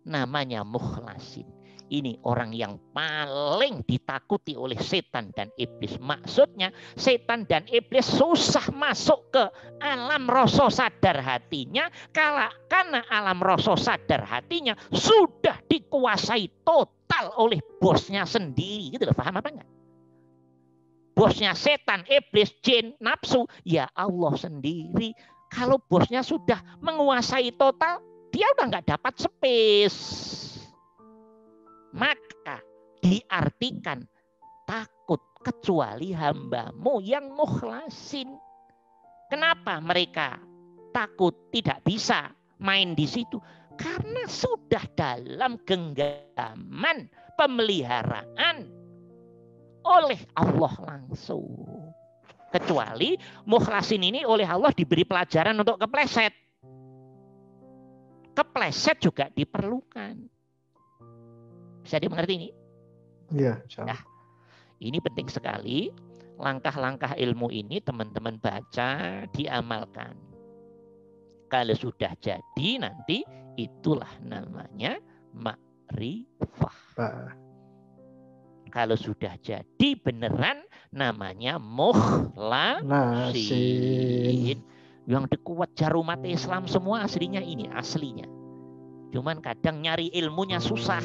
Namanya mukhlasin. Ini orang yang paling ditakuti oleh setan dan iblis. Maksudnya setan dan iblis susah masuk ke alam rasa sadar hatinya karena alam rasa sadar hatinya sudah dikuasai total oleh bosnya sendiri. Gitu loh, paham apa enggak? Bosnya setan, iblis, jin, nafsu, ya Allah sendiri. Kalau bosnya sudah menguasai total, dia udah nggak dapat space. Maka diartikan takut kecuali hambamu yang mukhlasin. Kenapa mereka takut tidak bisa main di situ? Karena sudah dalam genggaman pemeliharaan oleh Allah langsung. Kecuali mukhlasin ini oleh Allah diberi pelajaran untuk kepleset. Kepleset juga diperlukan. Bisa dimengerti ini? Iya, nah, ini penting sekali. Langkah-langkah ilmu ini teman-teman baca, diamalkan. Kalau sudah jadi nanti itulah namanya ma'rifah. Kalau sudah jadi beneran namanya mukhlasin. Yang dikuat jarumat Islam semua aslinya ini, aslinya. Cuman kadang nyari ilmunya susah.